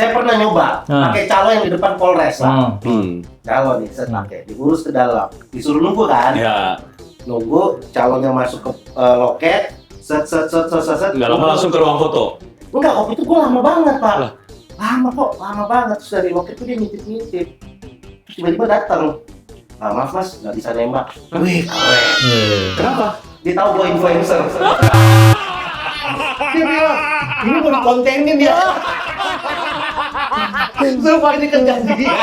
Saya pernah nyoba pakai calo yang di depan Polres lah. Calo nih, saya pakai, diurus ke dalam, disuruh nunggu kan? Ya. Nunggu calonnya masuk ke loket, set. Nggak lama langsung ke ruang foto. Enggak, waktu itu gue lama banget Pak. Lama banget. Terus dari loket tuh dia ngintip. Terus tiba-tiba datang. Maaf mas, nggak bisa nembak. Wih, keren. Kenapa? Dia tahu gue influencer. Dia bilang, ini mau dikontenin ya. Sumpah ini kerja dia.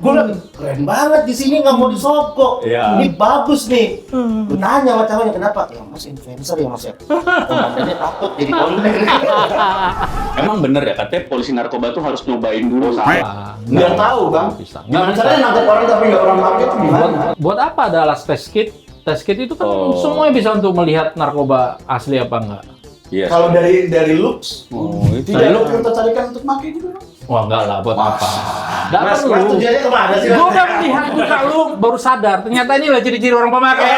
Gue bilang, keren banget di sini nggak mau disogok. Iya. Ini bagus nih. Gue tanya sama calonnya kenapa? Ya mas influencer ya mas ya. Komandannya takut jadi konten. Emang bener ya katanya polisi narkoba tuh harus nyobain dulu. Nggak tahu bang. Gimana caranya nangkep orang tapi nggak orang pakai itu gimana? Buat apa ada alas test kit? Test kit itu kan semuanya bisa untuk melihat narkoba asli apa enggak. Yes. Kalau dari looks, Itu tidak ya. kita carikan untuk pakai juga. Wah enggak lah, buat apa? Enggak Mas perlu. tujuannya kemana sih? Gue udah melihat muka lu baru sadar, ternyata ini lah ciri-ciri orang pemakai.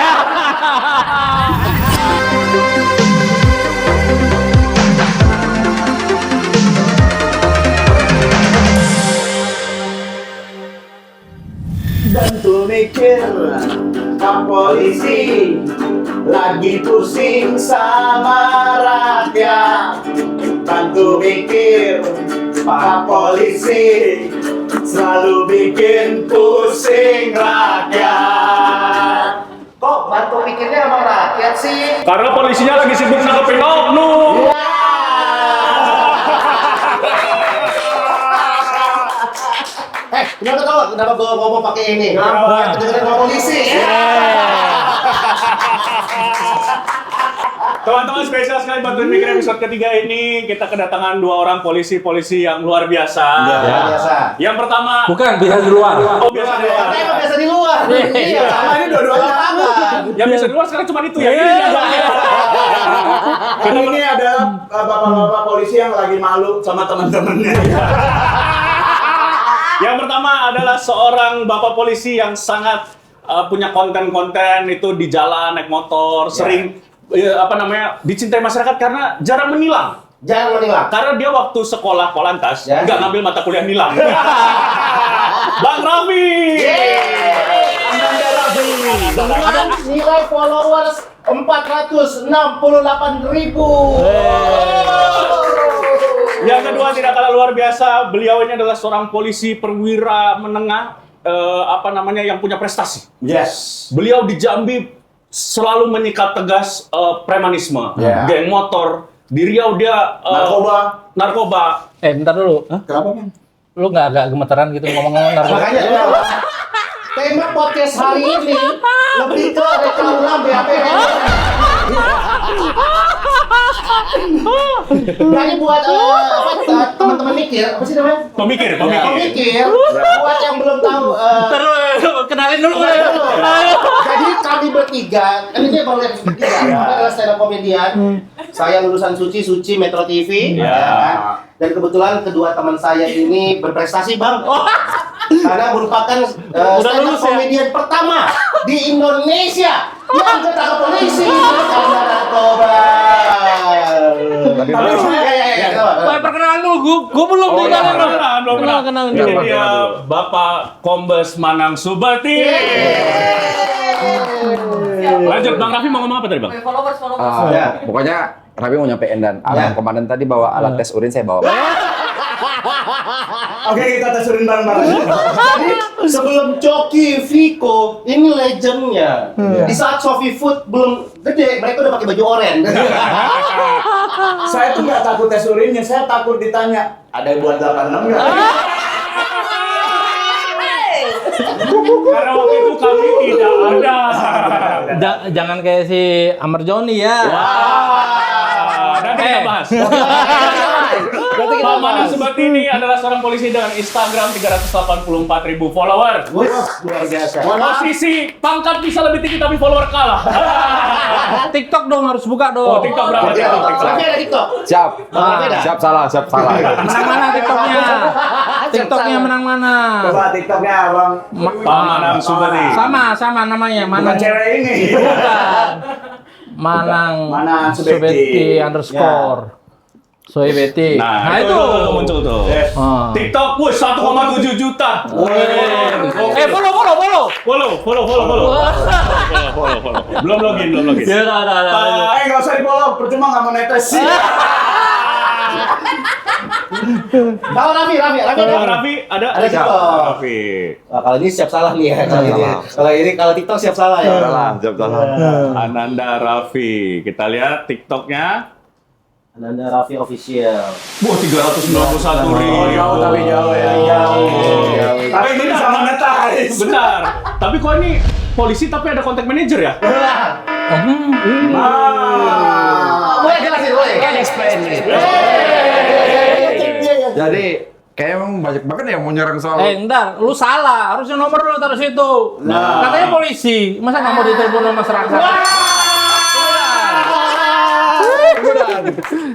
Bantu mikir, Pak Polisi lagi pusing sama rakyat. Bantu mikir, Pak Polisi selalu bikin pusing rakyat. Kok bantu pikirnya sama rakyat sih? Karena polisinya lagi sibuk nangkepin oknum. Kenapa tau? Kenapa gue ngomong pakai ini? Kenapa? Kedengeran sama polisi. Teman-teman, spesial sekali bantuin mikir episode ketiga ini. Kita kedatangan dua orang polisi-polisi yang luar biasa. Biasa. Yang pertama, Bukan, bisa di luar. oh biasa di luar. Katanya biasa di luar. Iya. Sama ini dua-duanya aman. Yang biasa di luar sekarang cuma itu ya. Karena ini adalah bapak-bapak polisi yang lagi malu sama teman-temannya. Yang pertama adalah seorang bapak polisi yang sangat punya konten-konten itu di jalan naik motor, sering dicintai masyarakat karena jarang menilang. Jangan menilang. Karena dia waktu sekolah Polantas Ya. nggak ngambil mata kuliah nilang. Bang Raffi. Dengan nilai followers 468.000. Yang kedua tidak kalah luar biasa, beliau ini adalah seorang polisi perwira menengah yang punya prestasi. Yes. Beliau di Jambi selalu menyikat tegas premanisme, Yeah. geng motor. Di Riau dia narkoba. Bentar dulu. Kenapa kan? Lu nggak agak gemeteran gitu ngomong narkoba? Makanya tema podcast hari ini lebih ke reka ulang BAP. Jadi buat teman-teman mikir, apa sih namanya? Pemikir. Buat yang belum tahu. Terus kenalin dulu. Jadi kami bertiga, kan ini baru yang bertiga. Kami adalah stand up comedian. Saya lulusan Suci Metro TV. Ya. Ya kan? Dan kebetulan kedua teman saya ini berprestasi bang. Karena merupakan stand up lulus ya? comedian pertama di Indonesia yang ketangkap polisi karena narkoba. Perkenalan dulu, gue belum Belum kenalin. Ini dia Bapak Kombes Manang Subati. Lanjut, Bang Raffi mau ngomong apa tadi, Bang? Followers. Ya. Pokoknya Raffi mau nyampein dan alarm komandan tadi bawa alat tes urin, saya bawa. Oke, kita tes urin bareng-bareng. Jadi sebelum Coki Viko ini legendnya. Di saat Sofi Food belum gede, mereka udah pakai baju oranye. Saya tuh nggak takut tes urinnya, saya takut ditanya, ada yang buat 86 nggak? Karena waktu itu kami tidak ada. Jangan kayak si Amar Joni ya. Nanti kita bahas. Pak Manang Subati ini adalah seorang polisi dengan Instagram 384.000 follower. Luar biasa. Posisi pangkat bisa lebih tinggi tapi follower kalah. TikTok dong harus buka dong. Oh, TikTok berapa? Tapi ada TikTok. Siap. beda. Siap salah. Menang mana TikToknya? TikToknya menang mana? Coba TikToknya abang. Pak Manang Subati. Sama namanya. Bukan Manang. cewek ini. Bukan. Manang Subeti. Subeti _ Soebeti. Nah, itu muncul tuh. Yes. TikTok, wih 1,7 juta. Follow. Belum login. Ya, nah. Nggak usah di-follow, percuma nggak monetis. Kalau Raffi ada TikTok. Raffi. Nah, kalau ini siap salah nih ya. Kalau TikTok siap salah ya. Ananda Raffi. Kita lihat TikToknya. Ananda Raffi official. Wah, 391 ribu. Jauh tapi jauh ya. Tapi ini bisa monetize. Benar. Tapi kok ini polisi tapi ada contact manager ya? Boleh jelasin, boleh. Jadi kayak emang banyak banget yang mau nyerang soal. Ntar, lu salah. Harusnya nomor lu taruh situ. Katanya polisi. Masa nggak mau ditelepon sama masyarakat?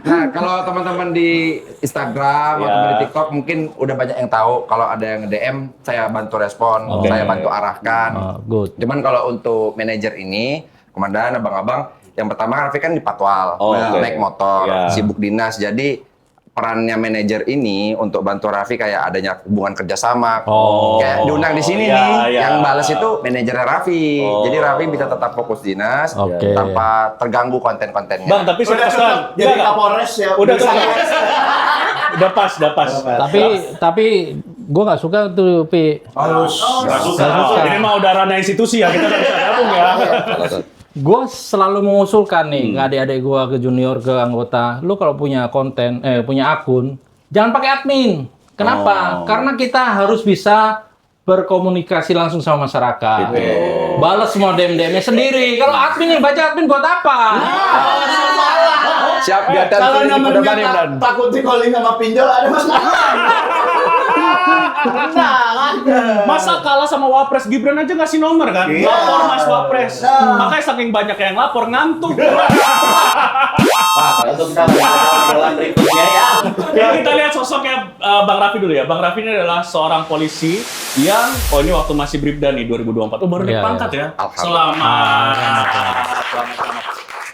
Nah, kalau teman-teman di Instagram atau di TikTok mungkin udah banyak yang tahu kalau ada yang DM, saya bantu respon, saya bantu arahkan. Good. Cuman kalau untuk manajer ini, komandan, abang-abang, yang pertama Raffi kan di Patwal, naik motor, sibuk dinas. Jadi perannya manajer ini untuk bantu Raffi kayak adanya hubungan kerjasama. Kayak diundang di sini nih, yang balas itu manajernya Raffi. Jadi Raffi bisa tetap fokus dinas tanpa terganggu konten-kontennya. Bang, tapi Udah cukup jadi Kapolres ya. Udah pas. Tapi gue nggak suka tuh, Pi. Halus. Nggak suka. Ini mah udah ranah institusi ya, kita nggak bisa gabung ya. Gue selalu mengusulkan nih adik-adik gue ke junior, ke anggota, lu kalau punya konten, punya akun, jangan pakai admin. Kenapa? Karena kita harus bisa berkomunikasi langsung sama masyarakat. Balas semua DM-DM-nya sendiri. Kalau admin yang baca admin buat apa? Siap biarkan Kalau udah namanya takut di calling sama pinjol ada masalah. Masa kalah sama Wapres Gibran aja ngasih nomor kan? Lapor Mas Wapres. Makanya saking banyak yang lapor ngantuk. Untuk kita dalam berikutnya ya. Ya, kita lihat sosoknya Bang Raffi dulu ya. Bang Raffi ini adalah seorang polisi yang ini waktu masih Bribda nih 2024. Baru naik pangkat ya. Selamat.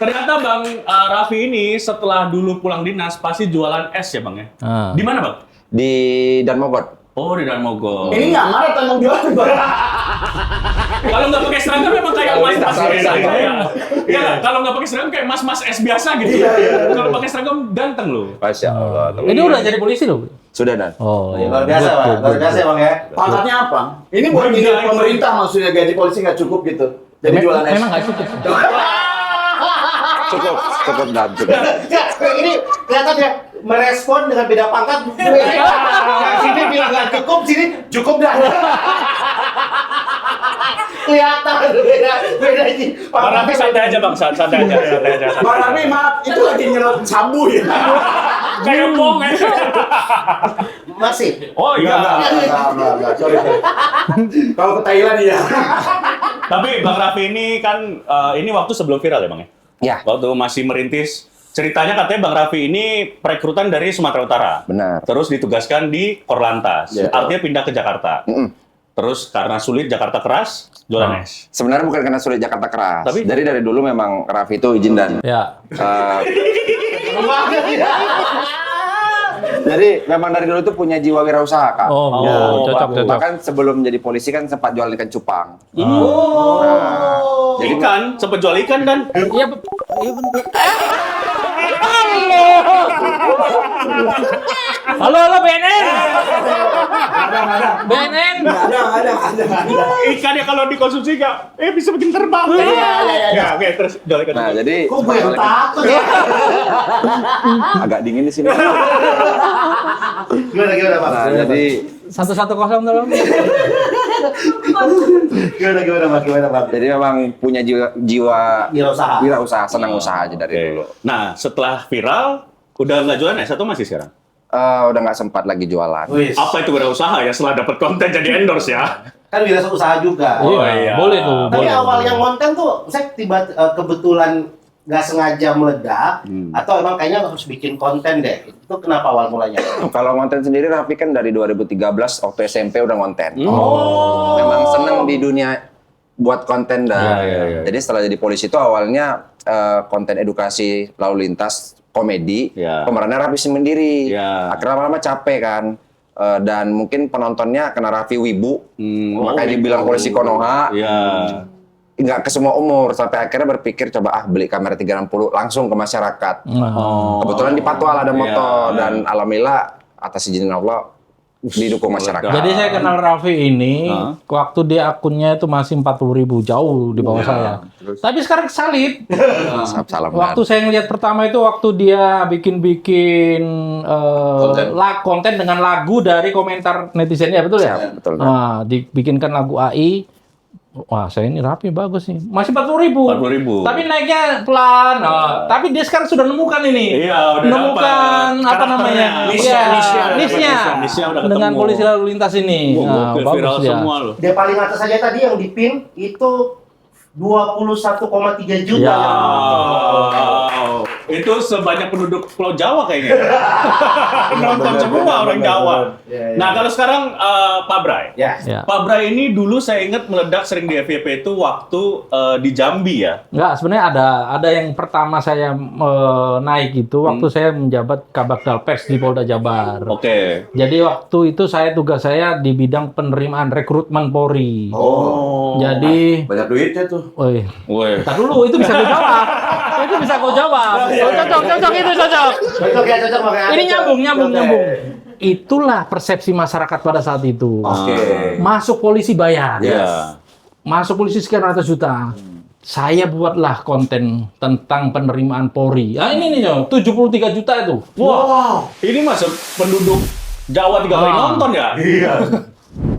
Ternyata Bang Raffi ini setelah dulu pulang dinas pasti jualan es ya Bang ya? Di mana Bang? Di Danmogot. Oh, di Danmogot. Ini nggak marah tentang jualan. Kalau nggak pakai seragam memang kayak mas-mas biasa gitu ya. Ya, kalau nggak pakai seragam kayak mas-mas es biasa gitu. Kalau pakai seragam ganteng loh. Masya Allah. Ini udah jadi polisi loh. Sudah, Dan. Oh, ya. Luar biasa, Bang. Luar biasa, Bang ya. Pangkatnya apa? Ini buat jadi pemerintah maksudnya gaji polisi nggak cukup gitu. Jadi jualan es. Memang nggak cukup. Cukup Dan. Cukup. Ini kelihatan ya merespon dengan beda pangkat. Sini bilang nggak cukup, sini cukup dah. Kelihatan beda sih. Bang Raffi santai aja Bang, santai aja. Bang Raffi maaf, itu lagi nyelot sabu ya. Kayak bong ya. Masih. Oh iya. Enggak. Sorry. Kalau ke Thailand ya. Tapi Bang Raffi ini kan ini waktu sebelum viral ya Bang ya? Ya. Waktu masih merintis. Ceritanya katanya Bang Raffi ini perekrutan dari Sumatera Utara. Benar. Terus ditugaskan di Korlantas. Artinya pindah ke Jakarta. Terus karena sulit Jakarta keras, jualan es. Sebenarnya bukan karena sulit Jakarta keras. Tapi dari dulu memang Raffi itu izin Dan. Ya. Jadi memang dari dulu tuh punya jiwa wirausaha, Kak. Cocok. Bahkan sebelum jadi polisi kan sempat jual ikan cupang. Jadi ikan, sempat jual ikan dan Iya, Halo BNN. BNN. Ada. ikan ya kalau dikonsumsi nggak, bisa bikin terbang. Ya, oke, terus jual ikan. Nah, jadi Kok gue yang takut? agak dingin di sini. Gimana, Pak? Nah, jadi 110 tolong. Gimana, Pak? jadi memang punya jiwa Wirausaha. wirausaha, senang usaha aja dari dulu. Nah, setelah viral, udah nggak jualan es atau masih sekarang? Udah nggak sempat lagi jualan. Wis. Apa itu wirausaha ya setelah dapat konten jadi endorse ya? Kan wirausaha juga. Oh, iya. Boleh tuh. Tapi boleh. awal yang konten tuh, saya kebetulan nggak sengaja meledak, atau emang kayaknya harus bikin konten deh. Itu kenapa awal mulanya? Kalau konten sendiri Raffi kan dari 2013 waktu SMP udah konten. Memang seneng di dunia buat konten dah. Jadi setelah jadi polisi itu awalnya konten edukasi lalu lintas komedi, Iya. pemerannya Raffi sendiri. Iya. Akhirnya lama-lama capek kan. dan mungkin penontonnya kena Raffi Wibu, makanya Wibu. dibilang polisi Konoha. Iya. Nggak ke semua umur, sampai akhirnya berpikir coba beli kamera 360 langsung ke masyarakat. Kebetulan di Patwal ada motor dan alhamdulillah atas izin Allah didukung masyarakat. Jadi saya kenal Raffi ini waktu dia akunnya itu masih 40.000, jauh di bawah saya. Tapi sekarang salib. Salam. Waktu saya ngeliat pertama itu waktu dia bikin konten dengan lagu dari komentar netizennya, betul ya? Betul. Nah, dibikinkan lagu AI. Wah, saya ini Raffi bagus nih. Masih 40.000. 40.000. Tapi naiknya pelan. Tapi dia sekarang sudah nemukan ini. Iya, udah nemukan dapat apa namanya? karakternya. Niche-nya. Niche-nya udah Dengan ketemu. polisi lalu lintas ini. Wah, bagus viral dia. semua loh. Dia paling atas saja tadi yang di pin itu 21,3 juta. Ya. Wow. Itu sebanyak penduduk Pulau Jawa kayaknya. Nonton semua orang Jawa. Nah, kalau sekarang Pak Bray. Ya. Ya. Pak Bray ini dulu saya ingat meledak sering di FYP itu waktu di Jambi ya. Enggak, sebenarnya ada yang pertama saya naik itu waktu saya menjabat Kabagdal Pers di Polda Jabar. Oke. Jadi waktu itu tugas saya di bidang penerimaan rekrutmen Polri. Oh. Jadi, Banyak duitnya tuh. woi, Weh. tar dulu itu bisa gue jawab. Itu bisa gue jawab. Cocok itu cocok. Cocok ya, cocok makanya. Ini nyambung. Itulah persepsi masyarakat pada saat itu. Oke. Masuk polisi bayar. Iya. Masuk polisi sekian ratus juta. Saya buatlah konten tentang penerimaan Polri. Ah ini nih, 73 juta itu. Wow. Ini masuk penduduk Jawa 3 kali nonton ya? Iya.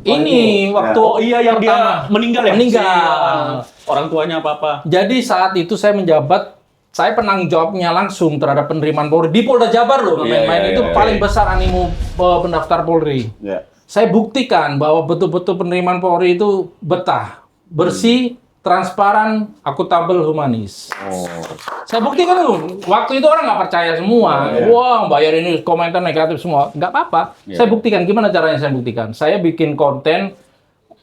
Ini waktu Oh iya yang dia pertama. meninggal ya? Meninggal. Si, orang tuanya apa-apa. Jadi saat itu saya menjabat, saya penanggung jawabnya langsung terhadap penerimaan Polri di Polda Jabar loh. Iya, Main-main iya, itu iya, paling iya. besar animo pendaftar Polri. Ya. Saya buktikan bahwa betul-betul penerimaan Polri itu betah, bersih, transparan, akuntabel, humanis. Saya buktikan tuh. Waktu itu orang nggak percaya semua. Wah, bayar ini komentar negatif semua. Nggak apa-apa. Saya buktikan. Gimana caranya saya buktikan? Saya bikin konten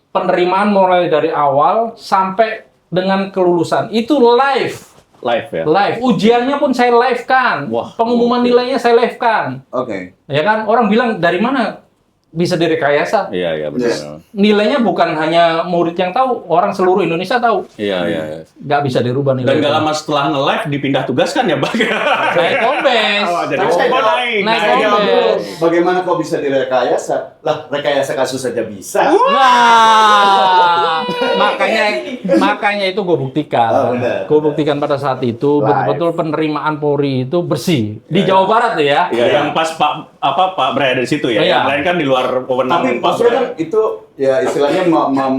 penerimaan mulai dari awal sampai dengan kelulusan. Itu live. Live ya? Live. Ujiannya pun saya live kan. Wah. Pengumuman nilainya saya live kan. Oke. Ya kan? Orang bilang dari mana bisa direkayasa? Iya, iya benar. Nilainya bukan hanya murid yang tahu, orang seluruh Indonesia tahu. Iya, iya. Nggak bisa dirubah Dan nilainya. gak lama setelah nge-live dipindah tugas kan ya, Bang? Naik kombes. Jadi Tapi saya naik. naik Saya jawab dulu, kombes. bagaimana kok bisa direkayasa? Lah, rekayasa kasus saja bisa. Wah, makanya itu gue buktikan. Oh, benar. Gue buktikan pada saat itu Live. betul-betul penerimaan Polri itu bersih di Jawa Barat ya. Iya, yang pas Pak Bray ada di situ ya. Iya. Yang lain kan di luar wewenang Tapi Pak maksudnya kan Bray. itu ya istilahnya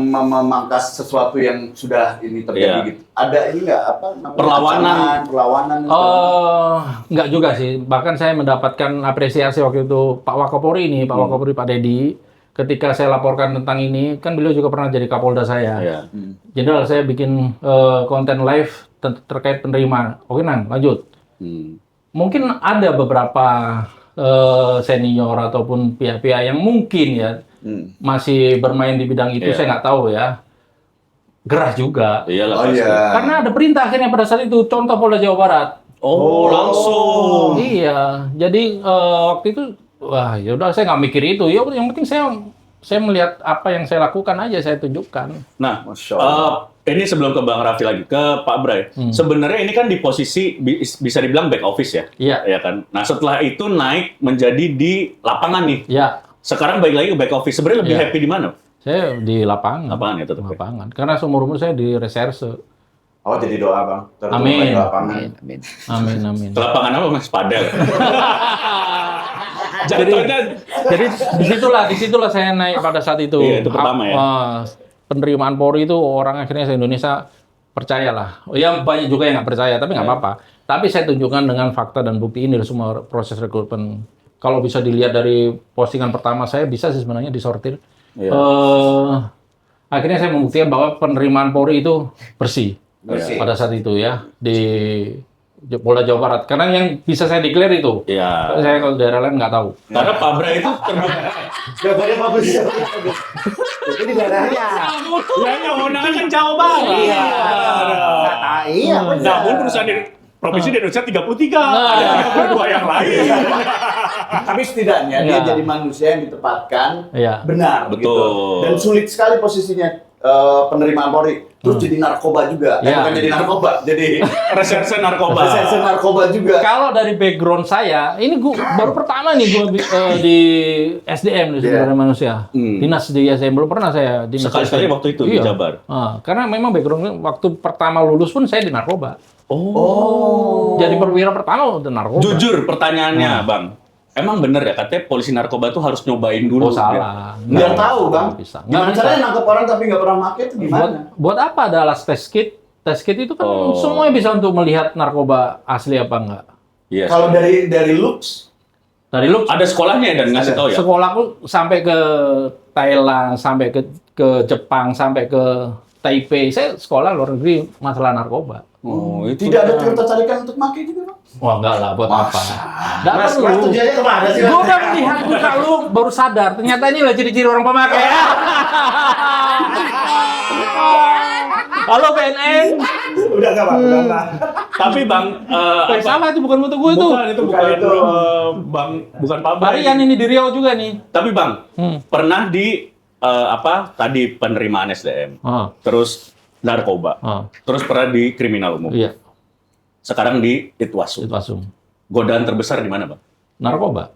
memangkas sesuatu yang sudah ini terjadi Iya. gitu. Ada ini nggak apa namanya? Perlawanan. Perlawanan. Enggak juga sih. Bahkan saya mendapatkan apresiasi waktu itu Pak Wakapolri ini, Pak Wakapolri Pak Dedi. Ketika saya laporkan tentang ini, kan beliau juga pernah jadi Kapolda saya. Iya. Jenderal, saya bikin konten live terkait penerimaan. Oke, Nang, lanjut. Mungkin ada beberapa senior ataupun pihak-pihak yang mungkin ya masih bermain di bidang itu, Iya. saya nggak tahu ya. Gerah juga. Iyalah. Oh pasti. iya. Karena ada perintah akhirnya pada saat itu, contoh Polda Jawa Barat. Oh, langsung. Iya, jadi waktu itu, wah ya udah saya nggak mikir itu. Ya yang penting saya melihat apa yang saya lakukan aja, saya tunjukkan. Nah, Masya Allah. ini sebelum ke Bang Raffi lagi, ke Pak Bray. Sebenarnya ini kan di posisi bisa dibilang back office ya? Iya. Ya kan? Nah, setelah itu naik menjadi di lapangan nih. Ya, Sekarang balik lagi ke back office. Sebenarnya lebih Iya. happy di mana? saya di lapangan. Lapangan ya tetap. Lapangan. Karena seumur umur saya di reserse. Oh jadi doa bang. Terutama Amin. di lapangan. Amin. Ke lapangan apa Mas? Padel. jadi Jatuhnya jadi disitulah saya naik pada saat itu. Iya, itu pertama ya. Penerimaan Polri itu orang akhirnya se-Indonesia percayalah. Ya banyak juga yang nggak percaya, tapi nggak apa-apa. Tapi saya tunjukkan dengan fakta dan bukti ini semua proses rekrutmen. Kalau bisa dilihat dari postingan pertama saya, bisa sih sebenarnya disortir. Iya. Akhirnya saya membuktikan bahwa penerimaan Polri itu bersih. Bersih. Pada saat itu ya di Polda Jawa Barat. Karena yang bisa saya declare itu. Iya. Saya kalau daerah lain nggak tahu. Karena Pak Bray itu Jawabannya bagus. Ini daerahnya. yang kewenangan kan Jawa Barat. Iya. Iya, benar. Namun perusahaan di provinsi di Indonesia 33, ada 32 yang lain. Tapi setidaknya dia Iya. jadi manusia yang ditempatkan Iya. benar Betul. gitu. Dan sulit sekali posisinya penerimaan Polri. Terus jadi narkoba juga. Iya. Bukan jadi narkoba, jadi Reserse narkoba. reserse narkoba juga. Kalau dari background saya, ini gua baru pertama nih gua di SDM di Sumber Daya Manusia. Dinas di SDM belum pernah saya dinas. Sekali-sekali SDM. waktu itu di Jabar. Karena memang backgroundnya waktu pertama lulus pun saya di narkoba. Oh. Jadi perwira pertama udah narkoba. Jujur pertanyaannya, Bang. Emang bener ya katanya polisi narkoba tuh harus nyobain dulu. Oh salah. Biar tahu, Bang. Bisa. Gimana Nggak caranya bisa. nangkep orang tapi nggak pernah pakai itu gimana? Buat apa ada alas test kit? Test kit itu kan Oh. semuanya bisa untuk melihat narkoba asli apa enggak. Yes. Kalau dari looks, Dari lu Ada sekolahnya ya dan ngasih tahu ya. sekolahku sampai ke Thailand, sampai ke Jepang, sampai ke Taipei. Saya sekolah luar negeri masalah narkoba. Oh, itu tidak ada ketertarikan untuk pakai juga, Bang. Wah enggak lah, buat apa? Enggak Mas, perlu. Mas tujuannya kemana sih? Mas? Gue udah melihat muka lu baru sadar. Ternyata ini lah ciri-ciri orang pemakai. Halo BNN. Udah nggak, Bang? Udah nggak. Tapi Bang, Eh, salah itu bukan foto gue itu. bukan itu bukan, Bukan itu. Bang, bukan Pak Bray. Barian ini di Riau juga nih. Tapi Bang, Hmm. pernah di tadi penerimaan SDM, terus narkoba, terus pernah di kriminal umum. Iya, Sekarang di Itwasum. itu asum. Godaan terbesar di mana, Bang? Narkoba.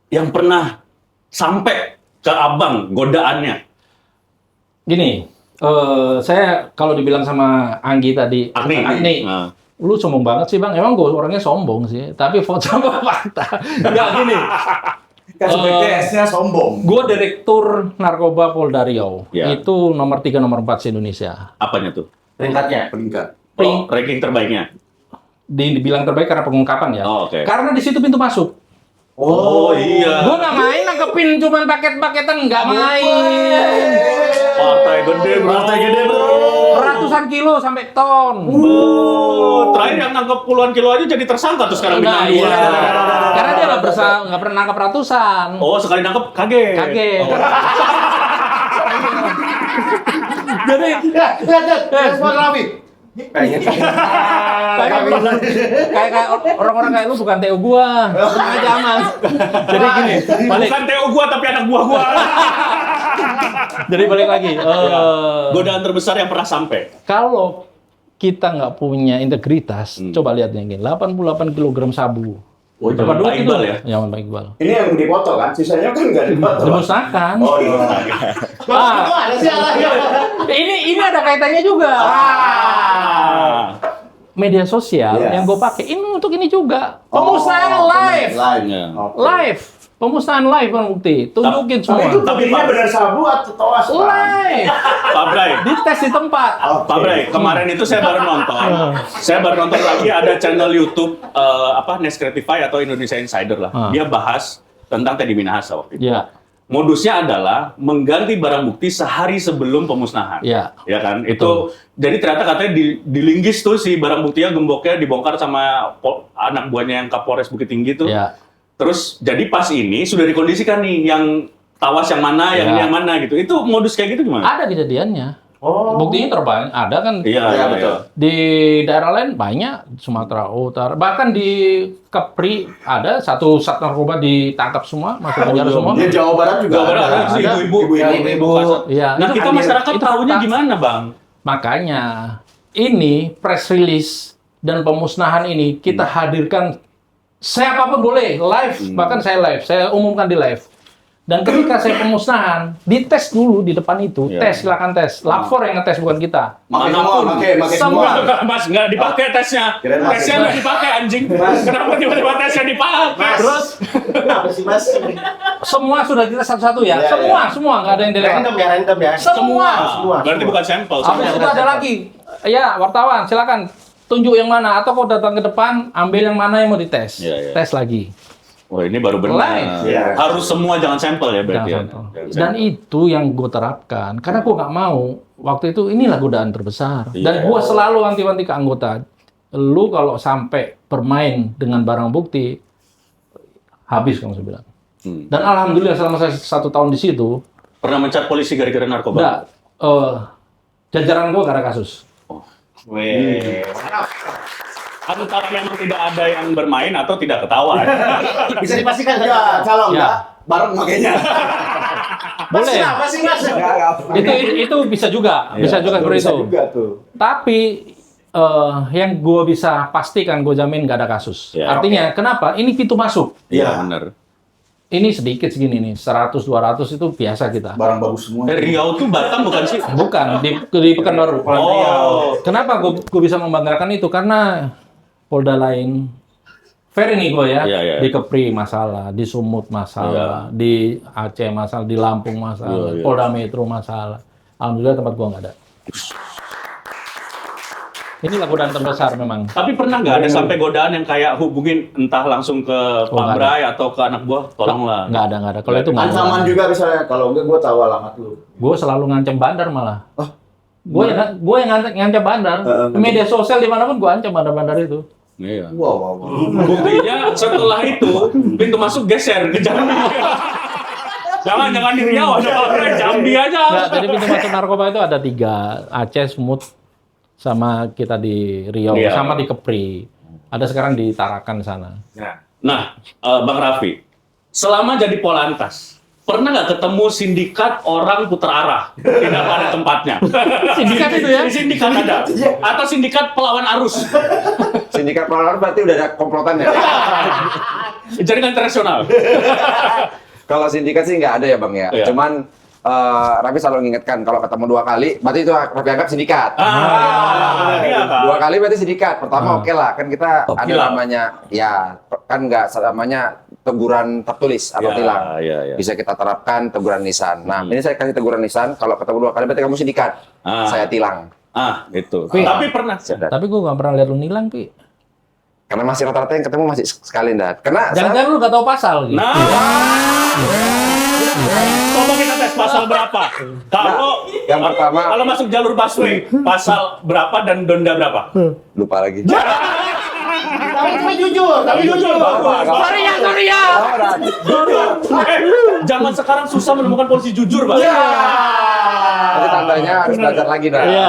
Yang pernah sampai ke Abang godaannya. Gini, saya kalau dibilang sama Anggi tadi, Agni. Nah. lu sombong banget sih Bang. Emang gue orangnya sombong sih, tapi foto sama fakta. Enggak gini. Kan BTS-nya sombong. Gue direktur narkoba Polda Riau. Ya. Itu nomor 3, nomor 4 se Indonesia. Apanya tuh? Peringkatnya. Peningkat. Oh, ranking terbaiknya. Dibilang terbaik karena pengungkapan ya. Oh, oke. Karena di situ pintu masuk. Oh, iya. Gue nggak main nangkepin cuman paket-paketan, nggak main. Partai gede, bro. Partai gede, bro. Ratusan kilo sampai ton. Terakhir yang nangkep puluhan kilo aja jadi tersangka tuh sekarang Nah, bintang iya. dua. Karena dia nggak pernah nangkep ratusan. Oh, sekali nangkep kaget. Kaget. Oh. Jadi Respon Raffi. Pengen. kayak orang-orang kayak lu bukan TO gua, setengah zaman. Jadi gini, balik. Bukan TO gua tapi anak buah gua. Jadi balik lagi. Godaan terbesar yang pernah sampai. Kalau kita nggak punya integritas, coba lihat yang gini, 88 kg sabu. Oh, zaman Pak Iqbal ya? Zaman Pak Iqbal. Ini yang dipoto kan, sisanya kan nggak dipoto. Bang. Dimusnahkan. Oh, iya. Mas, kok ada sih arahnya? Ini ada kaitannya juga. Media sosial Yes. yang gue pakai ini untuk ini juga. Pemusnahan live. Iya. Live. Pemusnahan live kan bukti. Tunjukin Tapi semua. itu buktinya benar sabu atau toas, Pak? Live. Pak Bray. Dites di tempat. Pak Bray, kemarin itu saya baru nonton. Saya baru nonton lagi ada channel YouTube Nescretify atau Indonesia Insider lah. Dia bahas tentang Teddy Minahasa waktu itu. Ya. Modusnya adalah mengganti barang bukti sehari sebelum pemusnahan. Ya. Ya kan? Itu jadi ternyata katanya di linggis tuh si barang buktinya gemboknya dibongkar sama anak buahnya yang Kapolres Bukit Tinggi tuh. Ya. Terus jadi pas ini sudah dikondisikan nih yang tawas yang mana, yang Ya. ini yang mana gitu. Itu modus kayak gitu gimana? Ada kejadiannya. Oh. Buktinya terbanyak. Ada kan Iya, betul. di daerah lain banyak, Sumatera Utara, bahkan di Kepri ada satu sat narkoba ditangkap semua, masuk penjara semua. Di Jawa Barat juga Jawa Barat ada ada. ibu-ibu. Ibu-ibu. Iya. Nah, itu kita hadir. masyarakat Itu tahunya fakta. gimana, Bang? Makanya ini press release dan pemusnahan ini kita hadirkan siapapun boleh live, bahkan saya live, saya umumkan di live. Dan ketika saya pemusnahan, dites dulu di depan itu, Iya. tes silakan tes. Lapor yang ngetes bukan kita. Pakai semua, pakai semua. Enggak, Mas, nggak dipakai tesnya. Kirain pakai. Tesnya nggak dipakai, anjing. Kenapa tiba-tiba tesnya dipakai? Terus Kenapa sih, Mas? semua sudah dites satu-satu ya. Iya, Semua nggak ada yang dilewat. Random ya, random ya. Semua. Berarti bukan sampel. Habis itu ada lagi. Ya, wartawan, silakan tunjuk yang mana atau kau datang ke depan, ambil yang mana yang mau dites. Iya, iya. Tes lagi. Wah, ini baru benar. Live. Iya. Harus semua jangan sampel ya berarti. Jangan Ya. sampel. Jangan Dan sampel. itu yang gue terapkan karena gue nggak mau waktu itu inilah godaan terbesar. Dan Iya. gue selalu wanti-wanti ke anggota, lu kalau sampai bermain dengan barang bukti habis kamu saya bilang. Dan alhamdulillah selama saya 1 tahun di situ, Pernah mencat polisi gara-gara narkoba? enggak, jajaran gue gak ada kasus. Weh. Antara memang tidak ada yang bermain atau tidak ketahuan. Bisa dipastikan kan? Ya, kalau Ya. enggak, bareng makanya. Boleh. Masih mas. Itu bisa juga, bisa juga seperti Bisa itu. juga tuh. Tapi yang gue bisa pastikan, gue jamin nggak ada kasus. Ya, Artinya, kenapa? Ini pintu masuk. Iya, benar. Ini sedikit segini nih, 100-200 itu biasa kita. Barang bagus semua. Riau tuh Batam bukan sih? Bukan, di Pekanbaru. Oh. Kenapa gue bisa membanggakan itu? Karena Polda lain, fair ini gue ya, Iya, iya. di Kepri masalah, di Sumut masalah, di Aceh masalah, di Lampung masalah, Iya, iya. Polda Metro masalah. Alhamdulillah tempat gue nggak ada. Inilah godaan terbesar memang. Tapi pernah nggak ada sampai godaan yang kayak hubungin entah langsung ke Pak nggak ada. Bray atau ke anak buah, tolonglah. Nggak ada. Kalau itu nggak ada. Ancaman juga misalnya, kalau enggak gue tahu alamat lu. Gue selalu ngancam bandar malah. Gue yang ngancam bandar. Di media sosial dimanapun gue ancam bandar-bandar itu. Iya. Wow. Buktinya setelah itu pintu masuk geser ke Jambi. Jangan di Riau, ada Jambi aja. Nggak, jadi pintu masuk narkoba itu ada 3, Aceh, Sumut, sama kita di Riau, Iya. sama di Kepri. Ada sekarang di Tarakan sana. Nah, Bang Raffi, selama jadi Polantas, pernah nggak ketemu sindikat orang putar arah? Tidak pada tempatnya. Sindikat itu ya? Sindikat ada. Atau sindikat pelawan arus. Sindikat pelawan berarti udah ada komplotannya. Jaringan internasional. Kalau sindikat sih nggak ada ya Bang ya. Iya. Cuman Raffi selalu mengingatkan kalau ketemu 2 kali, berarti itu Raffi anggap sindikat. Iya kan? 2 kali berarti sindikat. Pertama oke lah, kan kita ada Tilang. namanya, ya kan nggak namanya teguran tertulis atau Ya, tilang. ya. Bisa kita terapkan teguran lisan. Nah, ini saya kasih teguran lisan, kalau ketemu 2 kali berarti kamu sindikat. Saya tilang. Itu. Pi. Tapi pernah. Tapi gue nggak pernah lihat lu nilang, Pi. Karena masih rata-rata yang ketemu masih sekali, Ndat. Karena Jangan-jangan lu nggak tahu pasal gitu. Nah, coba kita tes pasal berapa? Kalau yang pertama kalau masuk jalur busway, pasal berapa dan denda berapa? lupa lagi. Tapi jujur. Sorry ya. Zaman sekarang susah menemukan polisi jujur, Bang. Nanti tandanya harus belajar lagi, Ndat. Iya.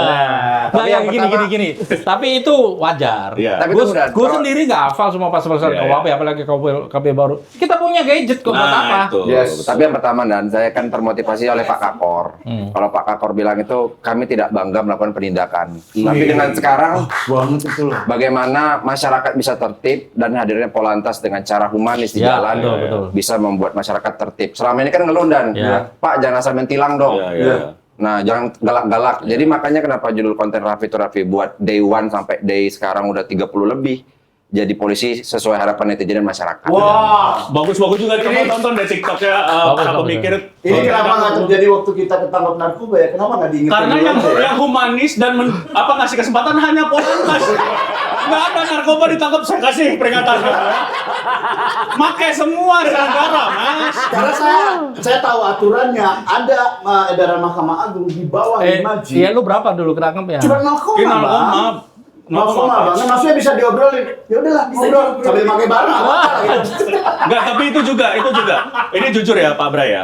Tapi Nah, yang gini. Tapi itu wajar. Iya. Tapi itu mudah. Gue sendiri nggak hafal semua pasal-pasal Iya, KUHP, apalagi KUHP baru. Kita punya gadget kok, buat apa? Itu. Yes. Tapi yang pertama, dan saya kan termotivasi oleh Pak Kakor. Kalau Pak Kakor bilang itu, kami tidak bangga melakukan penindakan. Tapi dengan sekarang, Banget itu loh. bagaimana masyarakat bisa tertib dan hadirnya Polantas dengan cara humanis di Ya, jalan betul. bisa membuat masyarakat tertib. Selama ini kan ngeluh, Dan. Ya. Pak, jangan asal main tilang dong. Iya. Nah, jangan galak-galak. Jadi makanya kenapa judul konten Raffi itu Raffi buat day 1 sampai day sekarang udah 30 lebih. Jadi polisi sesuai harapan netizen dan masyarakat. Wah, bagus-bagus juga kita tonton dari TikToknya para pemikir. Ini kenapa nggak terjadi waktu kita ketangkap narkoba ya? Kenapa nggak diingetin Karena dulu yang aja ya? yang humanis dan ngasih kesempatan hanya Polantas. Nggak ada narkoba ditangkap, saya kasih peringatan. Make semua negara, Mas. Karena saya tahu aturannya, ada edaran Mahkamah Agung di bawah 5G. Iya, lu berapa dulu ketangkep ya? Cuma 0,5, Ini Bang. 0,5, Bang. Nah, maksudnya bisa diobrolin. Ya udahlah, ngobrol sambil pakai barang apa Enggak, tapi itu juga. Ini jujur ya Pak Bray ya.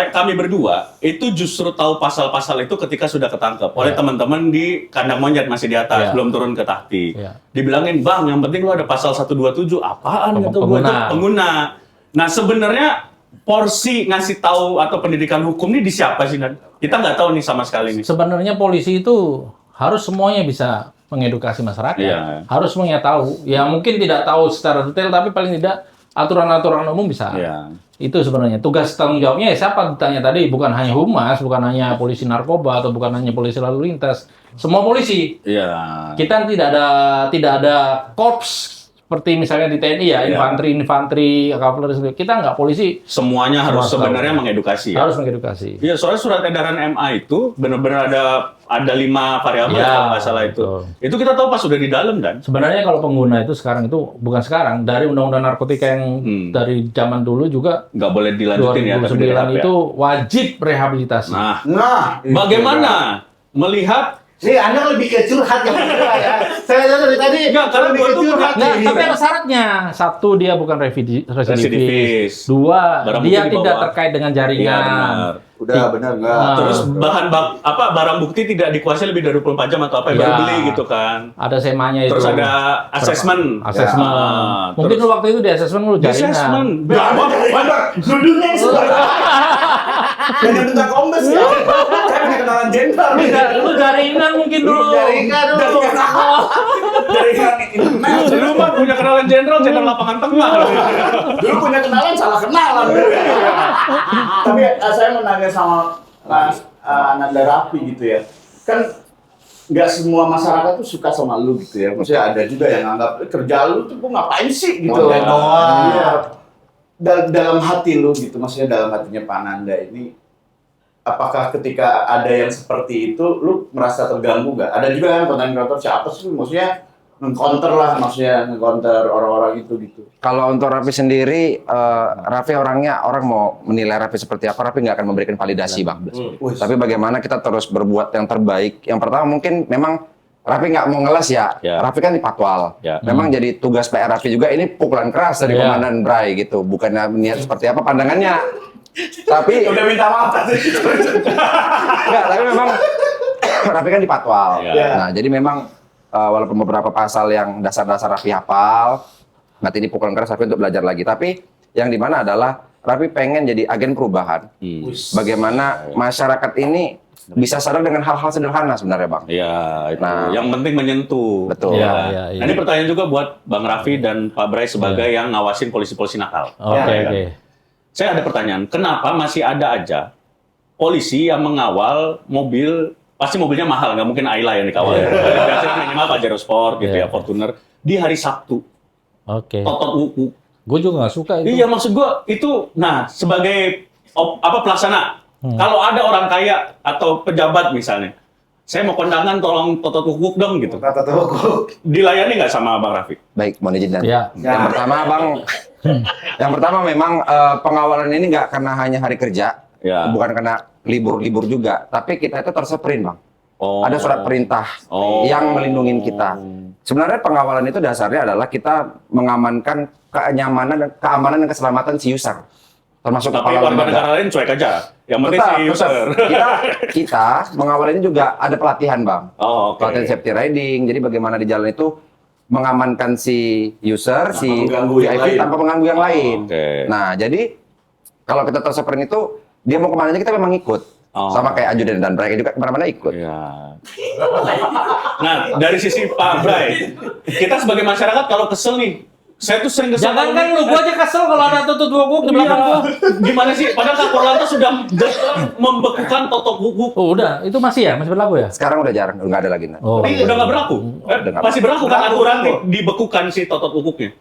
Kami berdua itu justru tahu pasal-pasal itu ketika sudah ketangkep oleh teman-teman di kandang monyet masih di atas, Iya. belum turun ke tahti. Iya. Dibilangin, "Bang, yang penting lu ada pasal 127." Apaan kata gua? Pengguna. Itu pengguna. Nah, sebenarnya porsi ngasih tahu atau pendidikan hukum ini di siapa sih, Dan? Kita nggak tahu nih sama sekali nih. Sebenarnya polisi itu harus semuanya bisa mengedukasi masyarakat. Iya. Harus semuanya tahu. Ya mungkin tidak tahu secara detail, tapi paling tidak aturan-aturan umum bisa. Iya. Itu sebenarnya tugas tanggung jawabnya ya siapa ditanya tadi, bukan hanya humas, bukan hanya polisi narkoba atau bukan hanya polisi lalu lintas, semua polisi. Iya. Kita tidak ada korps seperti misalnya di TNI ya, Iya. infanteri, kavaleri. Kita nggak polisi, Semuanya harus Semua sebenarnya tahu. mengedukasi ya. harus mengedukasi. Iya, soalnya surat edaran MA itu benar-benar ada 5 variabel Ya, kalau nggak salah itu. betul. Itu kita tahu pas sudah di dalam, Dan. Sebenarnya kalau pengguna itu sekarang itu bukan sekarang, dari undang-undang narkotika yang dari zaman dulu juga Nggak boleh dilanjutin ya. tapi 2009 direhab ya. itu wajib rehabilitasi. Nah, itu, bagaimana melihat Nih, Anda lebih ke curhat yang kedua ya. Saya lihat dari tadi Enggak, karena lebih gua ke tuh curhat. Nah, nih. tapi ada syaratnya. Satu, dia bukan Residivis. residivis. Dua, Barang dia bukti tidak dibawa. terkait dengan Iya, jaringan. benar. Udah benar nggak? Nah. Terus barang bukti tidak dikuasai lebih dari 24 jam atau apa yang baru Ya. beli gitu kan. Ada semanya itu. Terus ada assessment. Asesmen. Ya. Mungkin Terus- lu waktu itu di asesmen lu Di jaringan. assessment. Dudunya yang seperti yang tentang kombes ya. Saya punya kenalan jenderal. Lu jaringan mungkin dulu. Jaringan dulu. Jaringan internet. Lu mah punya kenalan jenderal lapangan tengah. Dulu punya kenalan salah kenalan. Tapi saya mau nanya sama Mas Ananda Rafi gitu ya. Kan nggak semua masyarakat tuh suka sama lu gitu ya. Maksudnya ada juga yang anggap kerja lu tuh gua ngapain sih gitu. Konten doang. Iya. Dalam hati lu gitu, maksudnya dalam hatinya Pak Ananda ini, apakah ketika ada yang seperti itu, lu merasa terganggu nggak? Ada juga kan konten kreator siapa sih? Maksudnya nge-counter lah, maksudnya nge-counter orang-orang itu gitu. Kalau untuk Raffi sendiri, Raffi orangnya, orang mau menilai Raffi seperti apa, Raffi nggak akan memberikan validasi, Bang. Tapi bagaimana kita terus berbuat yang terbaik. Yang pertama mungkin memang Raffi nggak mau ngeles ya. Raffi kan di patwal. Memang jadi tugas PR Raffi juga ini pukulan keras dari Komandan Bray gitu. Bukannya niat seperti apa pandangannya. Tapi Udah minta maaf tadi. enggak, tapi memang Raffi kan di patwal. Ya. Nah, jadi memang walaupun beberapa pasal yang dasar-dasar Raffi hafal, nanti ini pukulan keras Raffi untuk belajar lagi. Tapi yang dimana adalah Raffi pengen jadi agen perubahan. Bagaimana masyarakat ini bisa sadar dengan hal-hal sederhana sebenarnya, Bang. Iya, itu. Nah. Yang penting menyentuh. Betul. Iya, Ya. iya, iya. Nah, ini pertanyaan juga buat Bang Raffi dan Pak Bray sebagai yang ngawasin polisi-polisi nakal. Oke, Ya, oke. Saya ada pertanyaan, kenapa masih ada aja polisi yang mengawal mobil, pasti mobilnya mahal, nggak mungkin Ayla yang dikawal. Biasanya minimal Pajero Sport gitu ya, Fortuner, di hari Sabtu, Oke. totot wuku. Gue juga nggak suka itu. Iya, maksud gua itu, nah sebagai pelaksana, kalau ada orang kaya atau pejabat misalnya, saya mau kondangan tolong totot wuku dong gitu. Kata tuh. Dilayani nggak sama Bang Raffi? Baik, mohon izin dan. Ya. Yang pertama, Bang, yang pertama memang pengawalan ini nggak karena hanya hari kerja, Ya. bukan karena libur-libur juga, tapi kita itu tersprint, Bang. Oh. Ada surat perintah yang melindungi kita. Sebenarnya pengawalan itu dasarnya adalah kita mengamankan keamanan dan keselamatan si user, termasuk Tapi kepala warga lembaga. negara lain cuek aja. Yang penting Tetap, si user. kita mengawal ini juga ada pelatihan, Bang. Oh, oke. Pelatihan safety riding. Jadi bagaimana di jalan itu mengamankan si user, Tanpa si mengganggu yang VIP lain. tanpa mengganggu yang lain. Oke. Nah, jadi kalau kita tersprint itu dia mau kemana aja kita memang ikut. Oh. Sama kayak Ajudan dan Bray juga kemana-mana ikut. Ya. Nah, dari sisi Pak Bray, kita sebagai masyarakat kalau kesel nih, saya tuh sering kesel. Jangan kan lu, gua aja kesel kalau ada tutut wukuk di belakang gua. Gimana sih? Padahal Kak Lantas sudah membekukan totok wukuk. Oh, udah, itu masih ya, masih berlaku ya? Sekarang udah jarang, nggak ada lagi. Nah. Oh. Tapi udah nggak berlaku. Udah nggak Masih berlaku kan berlaku. aturan dibekukan si totok wukuknya.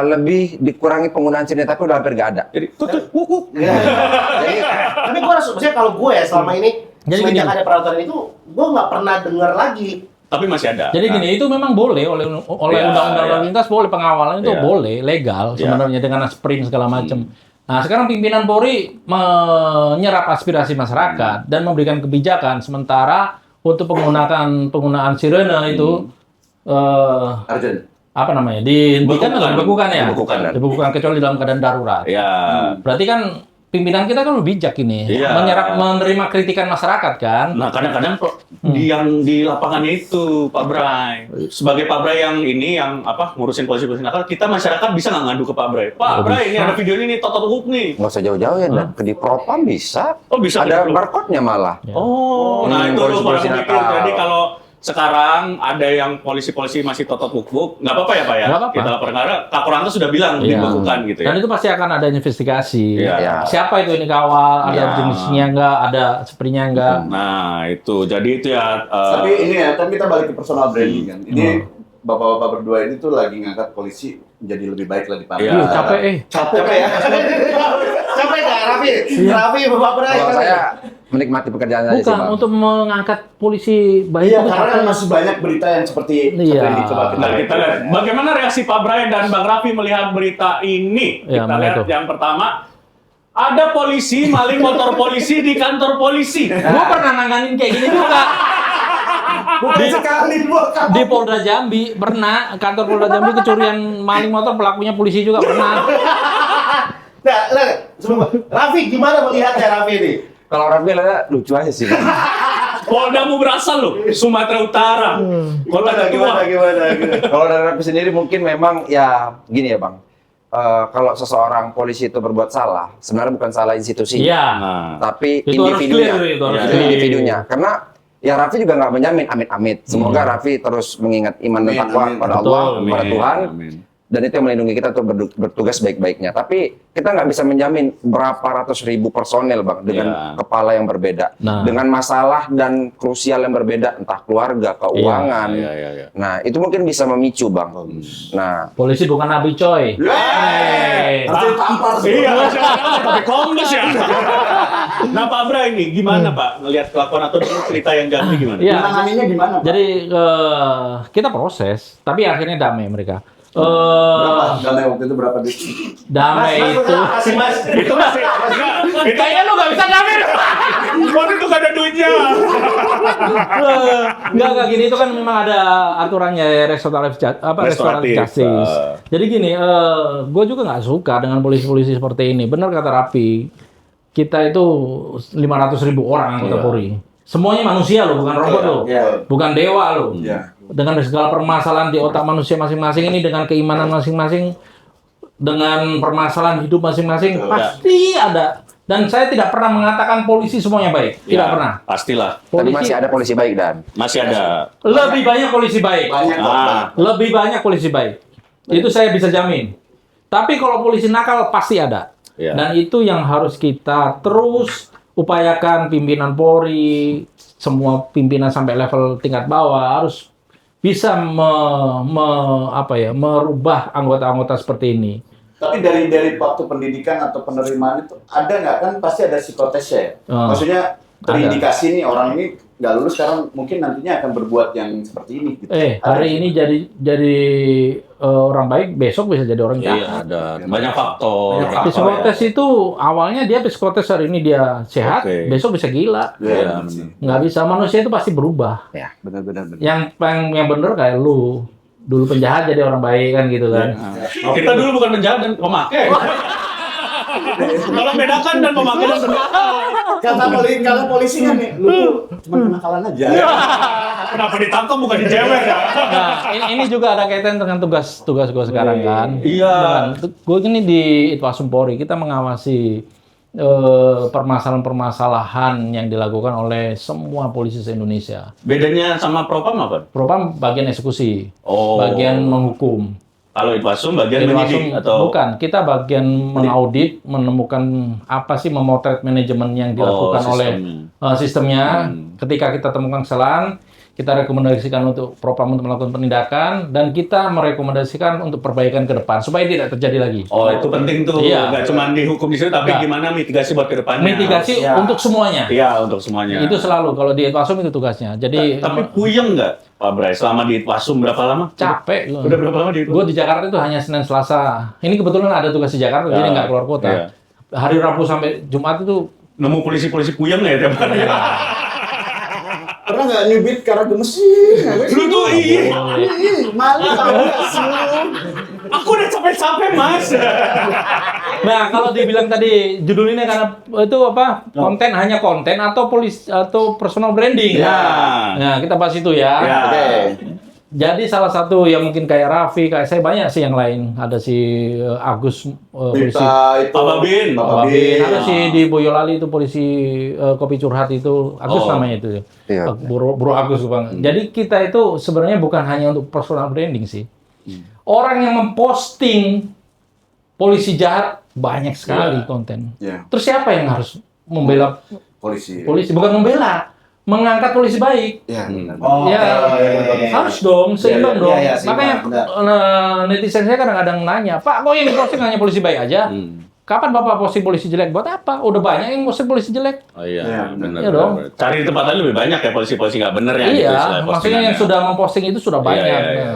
Lebih dikurangi penggunaan sini, tapi udah hampir nggak ada. Jadi totok wukuk. Jadi Tapi gue rasa, maksudnya kalau gue ya selama ini, Jadi semenjak gini. ada peraturan itu, gue nggak pernah dengar lagi. Tapi masih ada. Jadi gini, itu memang boleh oleh Ya, undang-undang ya. lalu lintas, boleh pengawalan itu Ya. boleh, legal Ya. sebenarnya dengan sprint segala macam. Nah, sekarang pimpinan Polri menyerap aspirasi masyarakat dan memberikan kebijakan, sementara untuk penggunaan sirene itu Arjen. apa namanya? Dihentikan atau dibekukan ya? Dibekukan. Dibekukan kecuali dalam keadaan darurat. Ya. Berarti kan pimpinan kita kan lebih bijak ini, Iya. menerima kritikan masyarakat kan. Nah, kadang-kadang yang di lapangannya itu, Pak Bray. Sebagai Pak Bray yang ini, yang ngurusin polisi-polisi nakal, kita masyarakat bisa nggak ngadu ke Pak Bray? Pak Bray, ini ada video ini nih, totot wukuk nih. nggak usah jauh-jauh ya, dan ke di propam bisa. Oh, bisa ke Ada Propam. barcode-nya malah. Oh, nah itu polisi-polisi baru mikir. nakal. Jadi kalau sekarang ada yang polisi-polisi masih totot wukuk, nggak apa-apa ya Pak ya? Nggak apa-apa. Kita lapor karena Kak Koranto sudah bilang Iya. dibekukan gitu ya. Dan itu pasti akan ada investigasi. Iya. Siapa itu ini kawal? Ada Iya. jenisnya enggak? Ada sepertinya enggak? Nah itu, jadi itu ya. Tapi ini ya, tapi kita balik ke personal branding kan. Ini bapak-bapak berdua ini tuh lagi ngangkat polisi menjadi lebih baik lah di Iya. Ih, capek Capek ya? Capek nggak, Raffi? Raffi, Bapak Bray. Kalau saya menikmati pekerjaan aja sih, Bukan Bang. untuk mengangkat polisi baik Iya, itu karena kan capek. masih banyak berita yang seperti Iya. ini. Coba Nah, kita lihat bagaimana reaksi Pak Bray dan Bang Raffi melihat berita ini. Ya, Kita mana lihat itu? yang pertama, ada polisi maling motor polisi di kantor polisi. Gua pernah nanganin kayak gini juga. Bukan sekali bukan. Di Polda Jambi pernah, kantor Polda Jambi kecurian maling motor, pelakunya polisi juga pernah. Nah, sebelum Raffi gimana melihatnya Raffi ini? Kalau Raffi lihat lucu aja sih. Bang. Poldamu berasal loh, Sumatera Utara. Kota Ketua. Gimana? Kalau dari Raffi sendiri mungkin memang ya gini ya Bang. Kalau seseorang polisi itu berbuat salah, sebenarnya bukan salah institusinya, Iya. tapi Itu harus individunya. clear, itu harus Itu clear. individunya. Karena ya Raffi juga nggak menjamin amit-amit. Semoga Raffi terus mengingat iman dan takwa pada Allah, Betul. kepada Tuhan. Dan itu yang melindungi kita untuk bertugas baik-baiknya. Tapi kita nggak bisa menjamin berapa ratus ribu personel Bang dengan kepala yang berbeda, dengan masalah dan krusial yang berbeda, entah keluarga, keuangan. Nah itu mungkin bisa memicu Bang. Nah Polisi bukan nabi coy. Harus ditampar. Iya, tapi kombes ya. Nah Pak Bra ini gimana Pak ngelihat kelakuan atau cerita yang ganti gimana? Iya. Menanganinya gimana, Pak? Jadi kita proses, tapi akhirnya damai mereka. Berapa? Damai waktu itu berapa duit? Damai itu. Mas. Itu masih enggak. Itu Kayaknya lu gak bisa damai. waktu itu gak ada duitnya. Enggak gini, itu kan memang ada aturannya ya, restoratif justice. Jadi gini, gue juga nggak suka dengan polisi-polisi seperti ini. Benar kata Raffi, kita itu 500.000 orang anggota Polri. Semuanya manusia loh, bukan robot loh, bukan dewa loh. Dengan segala permasalahan di otak manusia masing-masing ini, dengan keimanan masing-masing, dengan permasalahan hidup masing-masing, pasti ada. Dan saya tidak pernah mengatakan polisi semuanya baik, tidak pernah. Pastilah. tapi masih ada polisi baik dan Masih ada. Lebih banyak polisi baik. Lebih banyak polisi baik. Itu saya bisa jamin. Tapi kalau polisi nakal pasti ada. Dan itu yang harus kita terus upayakan, pimpinan Polri, semua pimpinan sampai level tingkat bawah harus bisa merubah anggota-anggota seperti ini. Tapi dari waktu pendidikan atau penerimaan itu ada nggak, kan pasti ada psikotesnya ya? Maksudnya terindikasi nih orang ini nggak lulus sekarang, mungkin nantinya akan berbuat yang seperti ini. Gitu. Hari ini jadi orang baik, besok bisa jadi orang jahat. Iya, ada banyak faktor. Psikotes itu awalnya dia psikotes, hari ini dia sehat, besok bisa gila. Iya, Nggak bisa, manusia itu pasti berubah. ya benar-benar. Yang bener kayak lu. Dulu penjahat jadi orang baik kan gitu kan. Kita dulu bukan penjahat dan pemakai. Kalau bedakan dan pemakai dan penjahat. Kata polisinya nih, lu tuh cuma kenakalan aja. Kenapa ditangkap bukan dijewer ya? Nah, ini juga ada kaitan dengan tugas gue sekarang kan. Iya. Gue ini di Itwasum Polri, kita mengawasi permasalahan-permasalahan yang dilakukan oleh semua polisi se-Indonesia. Bedanya sama Propam apa? Propam bagian eksekusi, Oh. bagian menghukum. Kalau Itwasum bagian menyidik atau Bukan, kita bagian mengaudit, menemukan apa sih, memotret manajemen yang dilakukan oleh sistemnya. Ketika kita temukan kesalahan, kita rekomendasikan untuk Propam untuk melakukan penindakan, dan kita merekomendasikan untuk perbaikan ke depan supaya tidak terjadi lagi. Oh, itu penting tuh. Iya. Nggak cuma dihukum di situ, tapi gimana mitigasi buat ke depannya. Mitigasi untuk semuanya. Iya, untuk semuanya. Itu selalu kalau di Itwasum itu tugasnya. Jadi Tapi puyeng nggak, Pak Bray? Selama di Itwasum berapa lama? capek. Udah berapa lama di Itwasum? Gue di Jakarta itu hanya Senin Selasa. Ini kebetulan ada tugas di Jakarta, jadi nggak keluar kota. Iya. Hari Rabu sampai Jumat itu Nemu polisi-polisi puyeng nggak ya tiap hari? Pernah nggak nyubit karena gemesin? Lu tuh iya. Malu kamu sih. Aku udah capek-capek, Mas. Nah, kalau dibilang tadi judul ini karena itu apa? Konten, hanya konten atau atau personal branding. Ya. Nah, kita bahas itu ya. Ya. Oke. Jadi salah satu yang mungkin kayak Raffi, kayak saya, banyak sih yang lain. Ada si Agus polisi Itu Pak Babin. ada si di Boyolali itu polisi kopi curhat itu, Agus namanya itu. Iya. Bro Agus Bang. Jadi kita itu sebenarnya bukan hanya untuk personal branding sih. Orang yang memposting polisi jahat banyak sekali konten. Iya. Terus siapa yang harus membela polisi. bukan membela, mengangkat polisi baik. Iya. Oh, Ya, harus dong, seimbang dong. Iya, seimbang, Makanya netizen saya kadang-kadang nanya, Pak, kok yang posting hanya polisi baik aja? Kapan Bapak posting polisi jelek? Buat apa? Udah banyak yang posting polisi jelek. Oh iya, benar. Iya dong. Cari di tempat lain lebih banyak ya polisi-polisi nggak bener ya. Iya, gitu, istilah maksudnya postingannya. yang sudah memposting itu sudah banyak. Iya.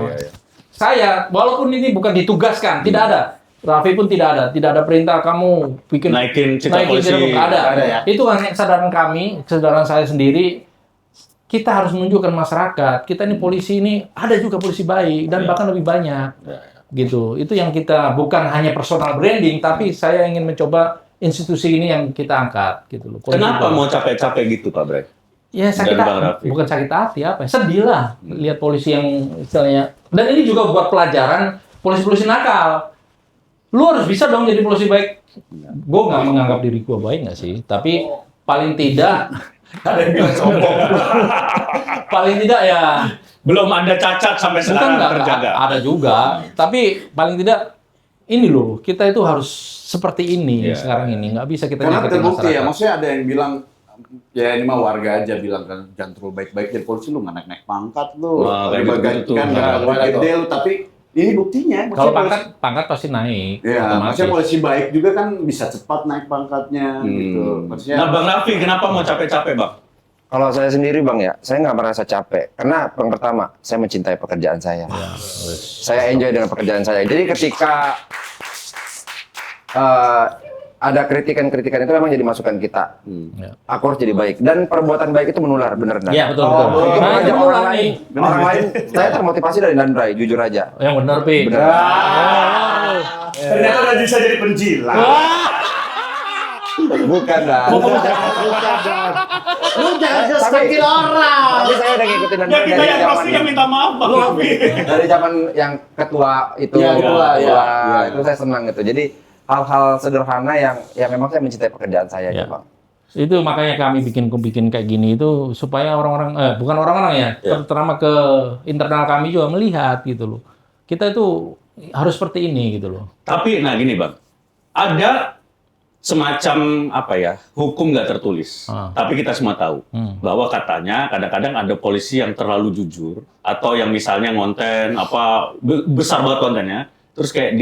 Saya, walaupun ini bukan ditugaskan, tidak ada. Raffi pun tidak ada perintah kamu bikin Naikin citra polisi. nggak ada. Nggak ada ya? Itu hanya kesadaran kami, kesadaran saya sendiri. Kita harus menunjukkan masyarakat, kita ini polisi ini ada juga polisi baik dan bahkan lebih banyak. Gitu. Itu yang kita bukan hanya personal branding, tapi saya ingin mencoba institusi ini yang kita angkat gitu loh. Kenapa mau capek-capek gitu Pak Bray? Ya sakit Dan Bang hati, Raffi. bukan sakit hati apa ya, sedih lah lihat polisi yang istilahnya. Dan ini juga buat pelajaran polisi-polisi nakal. Lu harus bisa dong jadi polisi baik. Gue nggak menganggap diri gue baik nggak sih, tapi paling tidak Ada yang bilang sombong. paling tidak ya Belum ada cacat sampai bukan sekarang nggak terjaga. ada juga, tapi paling tidak ini loh kita itu harus seperti ini Iya. sekarang ini nggak bisa kita Karena nyakitin terbukti ya, masyarakat. maksudnya ada yang bilang ya ini mah warga aja bilang kan jangan terlalu baik-baik jadi polisi lu nggak naik-naik pangkat lu, Wah, kayak bagian gitu-gitu. kan Nah, nggak gede lu, tapi ini buktinya. Kalau maksudnya pangkat pasti naik. ya, otomatis. maksudnya polisi baik juga kan bisa cepat naik pangkatnya gitu. Maksudnya Nah Bang Raffi kenapa mau capek-capek Bang? Kalau saya sendiri Bang ya, saya nggak merasa capek. Karena yang pertama, saya mencintai pekerjaan saya. Saya enjoy dengan pekerjaan saya. Jadi ketika ada kritikan-kritikan itu memang jadi masukan kita. Ya. Aku harus jadi baik. Dan perbuatan baik itu menular, bener Dan. Iya betul Oh, betul. betul. Nah, Orang itu mulai lain, nih. orang lain, saya termotivasi dari Dandrai, jujur aja. Yang benar Pi. Benar. ternyata udah bisa jadi penjilat. Bukan dah. Lu jangan sesakin orang. Tapi saya udah ngikutin Ya Dandrai kita dari yang zaman pastinya minta maaf Bang Raffi. dari zaman yang ketua itu, Iya, ketua, iya. itu saya senang gitu. Jadi hal-hal sederhana yang memang saya mencintai pekerjaan saya, Ya. Bang. Itu makanya kami bikin kayak gini itu supaya orang-orang bukan orang-orang ya, terutama ke internal kami juga melihat gitu loh. Kita itu harus seperti ini gitu loh. Tapi nah gini Bang, ada semacam apa ya hukum nggak tertulis, tapi kita semua tahu bahwa katanya kadang-kadang ada polisi yang terlalu jujur atau yang misalnya ngonten apa besar banget kontennya, terus kayak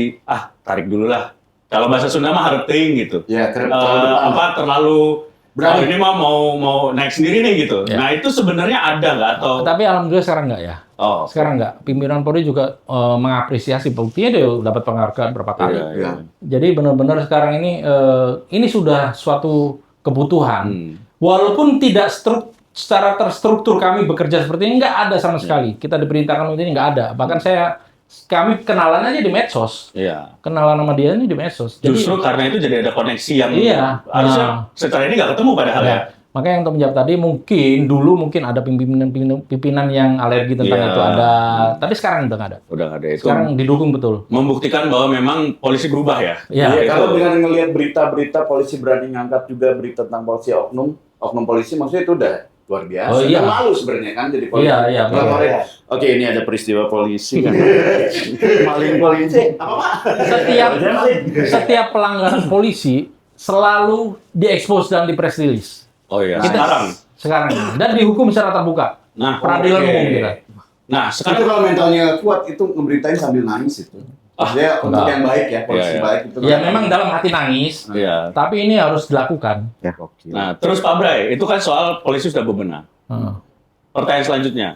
tarik dulu lah. Kalau bahasa Sunda mah harting gitu. Ya, terlalu Berani. ini mah mau naik sendiri nih gitu. Ya. Nah itu sebenarnya ada nggak atau? Tapi alhamdulillah sekarang enggak ya. Oh, Sekarang enggak. Pimpinan Polri juga mengapresiasi, buktinya dia dapat penghargaan berapa kali. iya, iya. Jadi benar-benar sekarang ini sudah suatu kebutuhan. Walaupun tidak secara terstruktur kami bekerja seperti ini, nggak ada sama sekali. Kita diperintahkan untuk ini nggak ada. Bahkan kami kenalan aja di medsos. Iya. Kenalan sama dia ini di medsos. Jadi, Justru karena itu jadi ada koneksi yang Iya. harusnya secara ini nggak ketemu padahal ya. ya, makanya yang untuk menjawab tadi mungkin ada pimpinan yang alergi tentang Iya. itu ada. Tapi sekarang udah nggak ada. Udah nggak ada itu. Sekarang didukung betul. Membuktikan bahwa memang polisi berubah ya. Iya. Ya, Itu. kalau dengan ngelihat berita-berita polisi berani ngangkat juga berita tentang polisi oknum polisi, maksudnya itu udah luar biasa. Oh, iya. Dan malu sebenarnya kan jadi polisi. Iya, iya, Ngelaporin, iya. oke ini ada peristiwa polisi. Maling polisi. Setiap pelanggaran polisi selalu diekspos dan di press release. Oh iya. Kita- Sekarang ini. Dan dihukum secara terbuka. Nah, Peradilan oke. umum kita. Nah, Itu sekarang kalau mentalnya kuat itu ngeberitain sambil nangis itu. Maksudnya untuk enggak. yang baik ya, polisi Iya, iya. baik itu. Ya memang dalam hati nangis, iya. tapi ini harus dilakukan. Nah, terus Pak Bray, itu kan soal polisi sudah bebenah. Pertanyaan selanjutnya,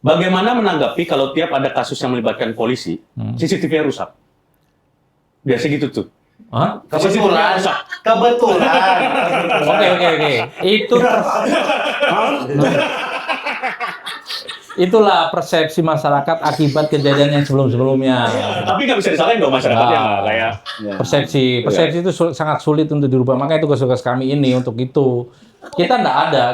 bagaimana menanggapi kalau tiap ada kasus yang melibatkan polisi, CCTV-nya rusak? Biasa gitu tuh. Hah? Kebetulan. rusak. Kebetulan. Oke. Itulah persepsi masyarakat akibat kejadian yang sebelum-sebelumnya. Tapi nggak bisa disalahin dong masyarakatnya Nah. nggak kayak. Persepsi itu sangat sulit untuk dirubah. Makanya tugas-tugas kami ini untuk itu. Kita nggak ada.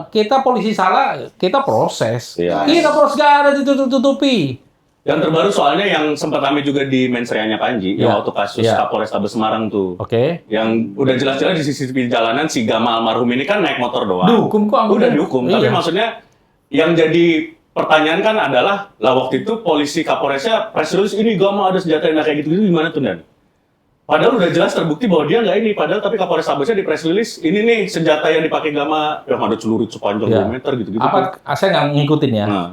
Kita polisi salah, kita proses. Iya. Kita proses nggak ada ditutup-tutupi. Yang terbaru soalnya yang sempat kami juga di mensreanya Panji, yang Iya. waktu kasus Iya. Kapolres Tabes Semarang tuh. Oke. Yang udah jelas-jelas di CCTV jalanan si Gamal almarhum ini kan naik motor doang. Dihukum kok, Udah anggota. dihukum, tapi Iya. maksudnya yang jadi pertanyaan kan adalah lah waktu itu polisi Kapolresnya press release ini Gamal ada senjata yang kayak gitu-gitu gimana tuh Dan? Padahal udah jelas terbukti bahwa dia nggak ini, padahal tapi Kapolres Tabesnya di press release ini nih senjata yang dipakai Gamal yang ada celurit sepanjang Iya. 2 meter gitu-gitu. Apa saya nggak ngikutin ya? Nah,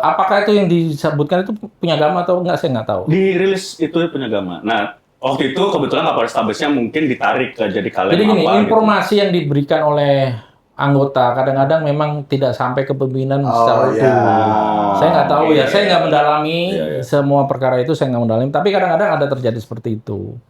Apakah itu yang disebutkan itu punya Gama atau enggak, saya nggak tahu. di rilis itu punya Gamal. Nah, waktu itu kebetulan Kapolres Tabesnya mungkin ditarik ke jadi kaleng Jadi gini, apa informasi yang diberikan oleh anggota kadang-kadang memang tidak sampai ke pimpinan secara utuh. iya. Saya nggak tahu ya, saya nggak mendalami Iya, iya. semua perkara itu, saya nggak mendalami. Tapi kadang-kadang ada terjadi seperti itu.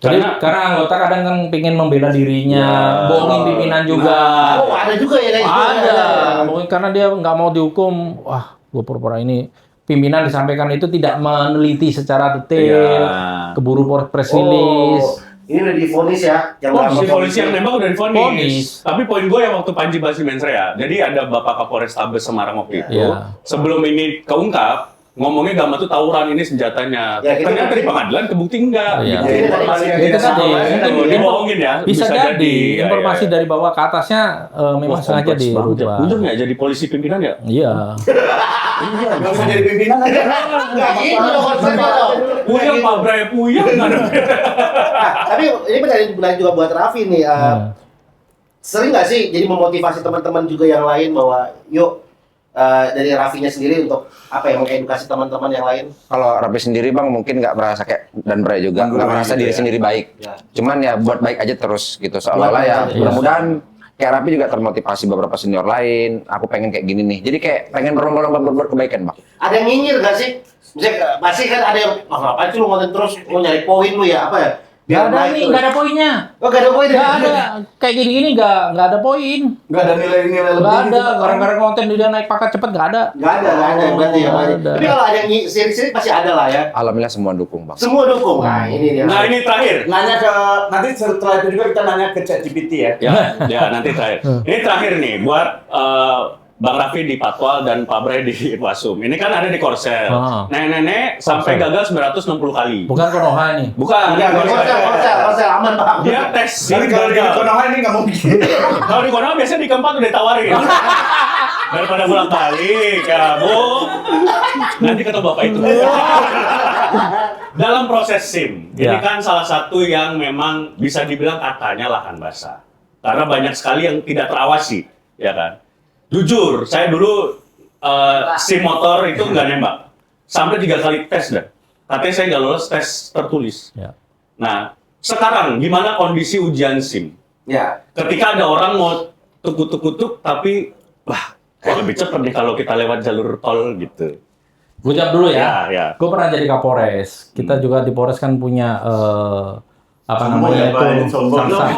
Jadi karena anggota kadang kan pengen membela dirinya, bohongin pimpinan juga. Oh, ada juga ya kayak gitu. Ada, mungkin karena dia nggak mau dihukum. Wah, gue pura-pura ini. Pimpinan disampaikan itu tidak meneliti secara detail, Iya. keburu press release. ini udah divonis ya. Yang Si polisi yang nembak udah divonis. Vonis. Tapi poin gue yang waktu Panji Basri Mensrea, jadi ada Bapak Kapolrestabes Semarang waktu itu. Iya. Sebelum ini keungkap, ngomongnya Gama tuh tawuran ini senjatanya. Ya, kita Ternyata di pengadilan kebukti enggak. Iya. Gitu. Jadi Informasi yang Itu tidak tadi, sama. mungkin Dibohongin ya. bisa jadi Iya, informasi iya. dari bawah ke atasnya memang Wah, sengaja kompleks banget ya. dirubah. Bener nggak jadi polisi pimpinan ya? Iya. Nggak usah jadi pimpinan aja. Nggak gitu dong konsepnya dong. Puyeng, Pak Bray, puyeng. Tapi ini pertanyaan juga buat Raffi nih. Sering nggak sih jadi memotivasi teman-teman juga yang lain bahwa yuk dari Raffinya sendiri untuk apa ya mengedukasi teman-teman yang lain? Kalau Raffi sendiri bang mungkin nggak merasa kayak dan Bray juga nggak merasa diri sendiri baik. Ya. Cuman ya buat baik aja terus gitu seolah-olah ya. Buat baik aja. Mudah-mudahan kayak Raffi juga termotivasi beberapa senior lain. Aku pengen kayak gini nih. Jadi kayak pengen berlomba-lomba berbuat kebaikan bang. Ada yang nyinyir nggak sih? Misalnya pasti kan ada yang ngapain sih lu ngonten terus mau nyari poin lu ya apa ya? Gak ada naik nih, terus. gak ada poinnya. Oh gak ada poin ya? Gak ada. Kayak gini-gini gak ada poin. Nggak ada nilai-nilai lebih. Gak ada. gitu, Pak. Gara-gara konten dia naik pangkat cepet gak ada. Gak ada berarti ya. Nggak Berarti. ada. Tapi kalau ada yang seri-seri pasti ada lah ya. Alhamdulillah semua dukung bang. Semua dukung. Nah ini dia. Nah ini terakhir. Nanya ke nanti setelah itu juga kita nanya ke ChatGPT ya. Ya nanti terakhir. Ini terakhir nih buat Bang Raffi di Patwal dan Pak Bray di Irwasum. Ini kan ada di Korsel. Ah. Nenek-nenek sampai gagal 960 kali. Bukan Konoha nih. Bukan. Korsel aman Bang. Dia tes Jadi SIM kalau di gagal. Konoha ini nggak mungkin. Kalau di Konoha biasanya di keempat udah ditawarin. Daripada pulang balik, kamu nanti kata bapak itu. Dalam proses SIM, ini Ya. kan salah satu yang memang bisa dibilang katanya lahan basah. Karena banyak sekali yang tidak terawasi, ya kan? Jujur, saya dulu SIM motor itu nggak nembak. Sampai 3 kali tes dah. Katanya saya nggak lolos tes tertulis. Ya. Nah, sekarang gimana kondisi ujian SIM? Ya. Ketika ada orang mau tuk-tuk tapi wah, kok lebih cepat nih kalau kita lewat jalur tol gitu. Gue jawab dulu ya. Ya. Gue pernah jadi Kapolres. Kita juga di Polres kan punya apa namanya itu samsat.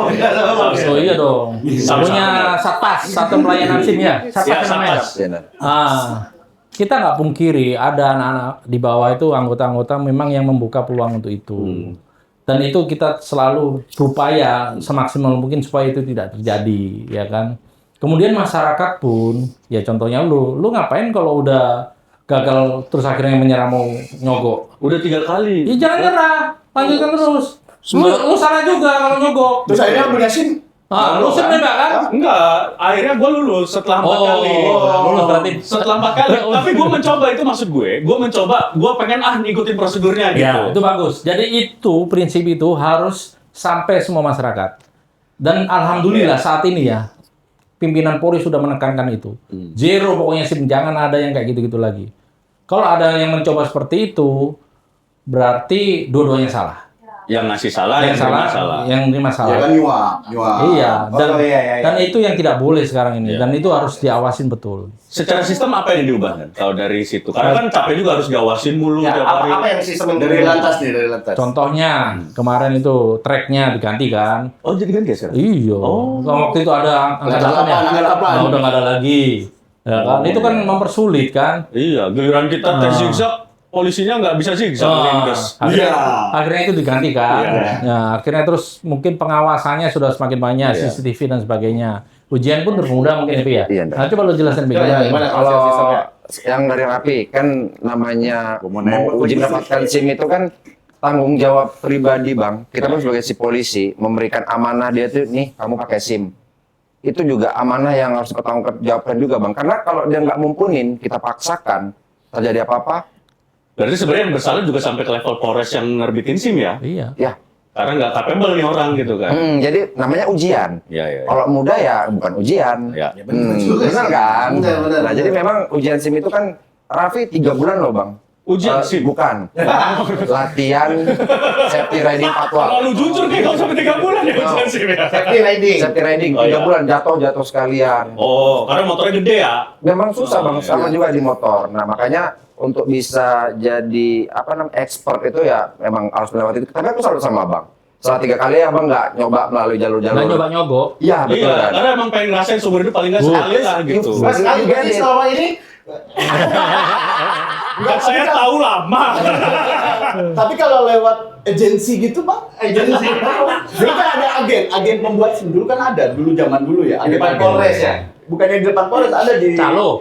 Oh iya dong. Punya satpas, satu pelayanan SIM ya. Satpas Ya, namanya. Satpas. Ya, nah. Kita nggak pungkiri ada anak-anak di bawah itu anggota-anggota memang yang membuka peluang untuk itu. Dan itu kita selalu berupaya semaksimal mungkin supaya itu tidak terjadi, ya kan. Kemudian masyarakat pun, ya contohnya lu ngapain kalau udah gagal terus akhirnya menyerah mau nyogok? Udah 3 kali. Ya jangan nyerah, lanjutkan terus. Lu salah juga kalau nyogok. Terus akhirnya punya SIM. Lu SIM nembak kan? Enggak, akhirnya gue lulus setelah 4 kali. lulus berarti. Setelah 4 kali. Tapi gue mencoba, itu maksud gue. Gue mencoba, gue pengen ngikutin prosedurnya gitu. Ya, itu bagus. Jadi itu prinsip itu harus sampai semua masyarakat. Dan alhamdulillah saat ini ya pimpinan Polri sudah menekankan itu. Zero pokoknya SIM, jangan ada yang kayak gitu-gitu lagi. Kalau ada yang mencoba seperti itu berarti dua-duanya salah. Yang ngasih salah, yang salah, salah. yang terima Ya salah. kan nyuap. Iya, dan, Oh, iya. dan itu yang tidak boleh sekarang ini. Iya. Dan itu harus diawasin betul. Secara sistem apa yang diubah kan? Kalau dari situ, karena kan capek juga harus diawasin mulu Ya, tiap hari. apa yang sistem yang Dari lantas nih, dari lantas. Contohnya kemarin itu tracknya diganti kan. Oh jadi kan geser? Iya. Waktu itu ada angka 8 ya. Angka 8. Nah, udah nggak ada lagi. Ya kan? Itu kan mempersulit kan. Iya, giliran kita tes zigzag, polisinya nggak bisa zigzag. lindas. Akhirnya itu diganti kan. Iya. Ya, akhirnya terus mungkin pengawasannya sudah semakin banyak, Iya. CCTV dan sebagainya. Ujian pun termudah mungkin itu ya. Iya, Nah, coba lu jelasin Ya, bagaimana. gimana Kalau sistemnya? yang dari Raffi kan namanya Gua mau mau nembak. uji mendapatkan SIM itu kan tanggung jawab pribadi bang. Kita pun sebagai si polisi memberikan amanah dia tuh nih kamu pakai SIM. Itu juga amanah yang harus dipertanggungjawabkan juga bang. Karena kalau dia nggak mumpunin kita paksakan terjadi apa-apa Berarti sebenarnya yang bersalah juga sampai ke level Polres yang nerbitin SIM ya? Iya. ya. Karena nggak capable nih orang gitu kan? Jadi namanya ujian. Iya. Kalau muda ya bukan ujian. Ya. Benar kan? Benar. Nah jadi memang ujian SIM itu kan Raffi 3 bulan loh bang. Ujian SIM? Bukan. Latihan safety riding patwal. Kalau lu jujur nih kalau sampai 3 bulan ya ujian SIM ya? Safety riding. Safety riding Oh, 3 iya. bulan jatuh sekalian. Oh, karena motornya gede ya? Memang susah Oh, bang, iya. sama juga di motor. Nah makanya untuk bisa jadi expert itu ya memang harus melewati itu. Tapi aku selalu sama bang. Setelah 3 kali abang nggak nyoba melalui jalur-jalur. Nggak nyoba nyogok. Iya betul Iya, kan. karena emang pengen ngerasain seumur hidup paling nggak sekali lah gitu. Mas, You get berarti it. selama ini Kan saya tahu lama. Tapi kalau lewat agensi gitu Bang, agensi. Jadi kan ada agen pembuat SIM dulu kan ada, dulu zaman dulu ya. Di depan Polres ya? Bukannya di depan Polres, ada di Calo.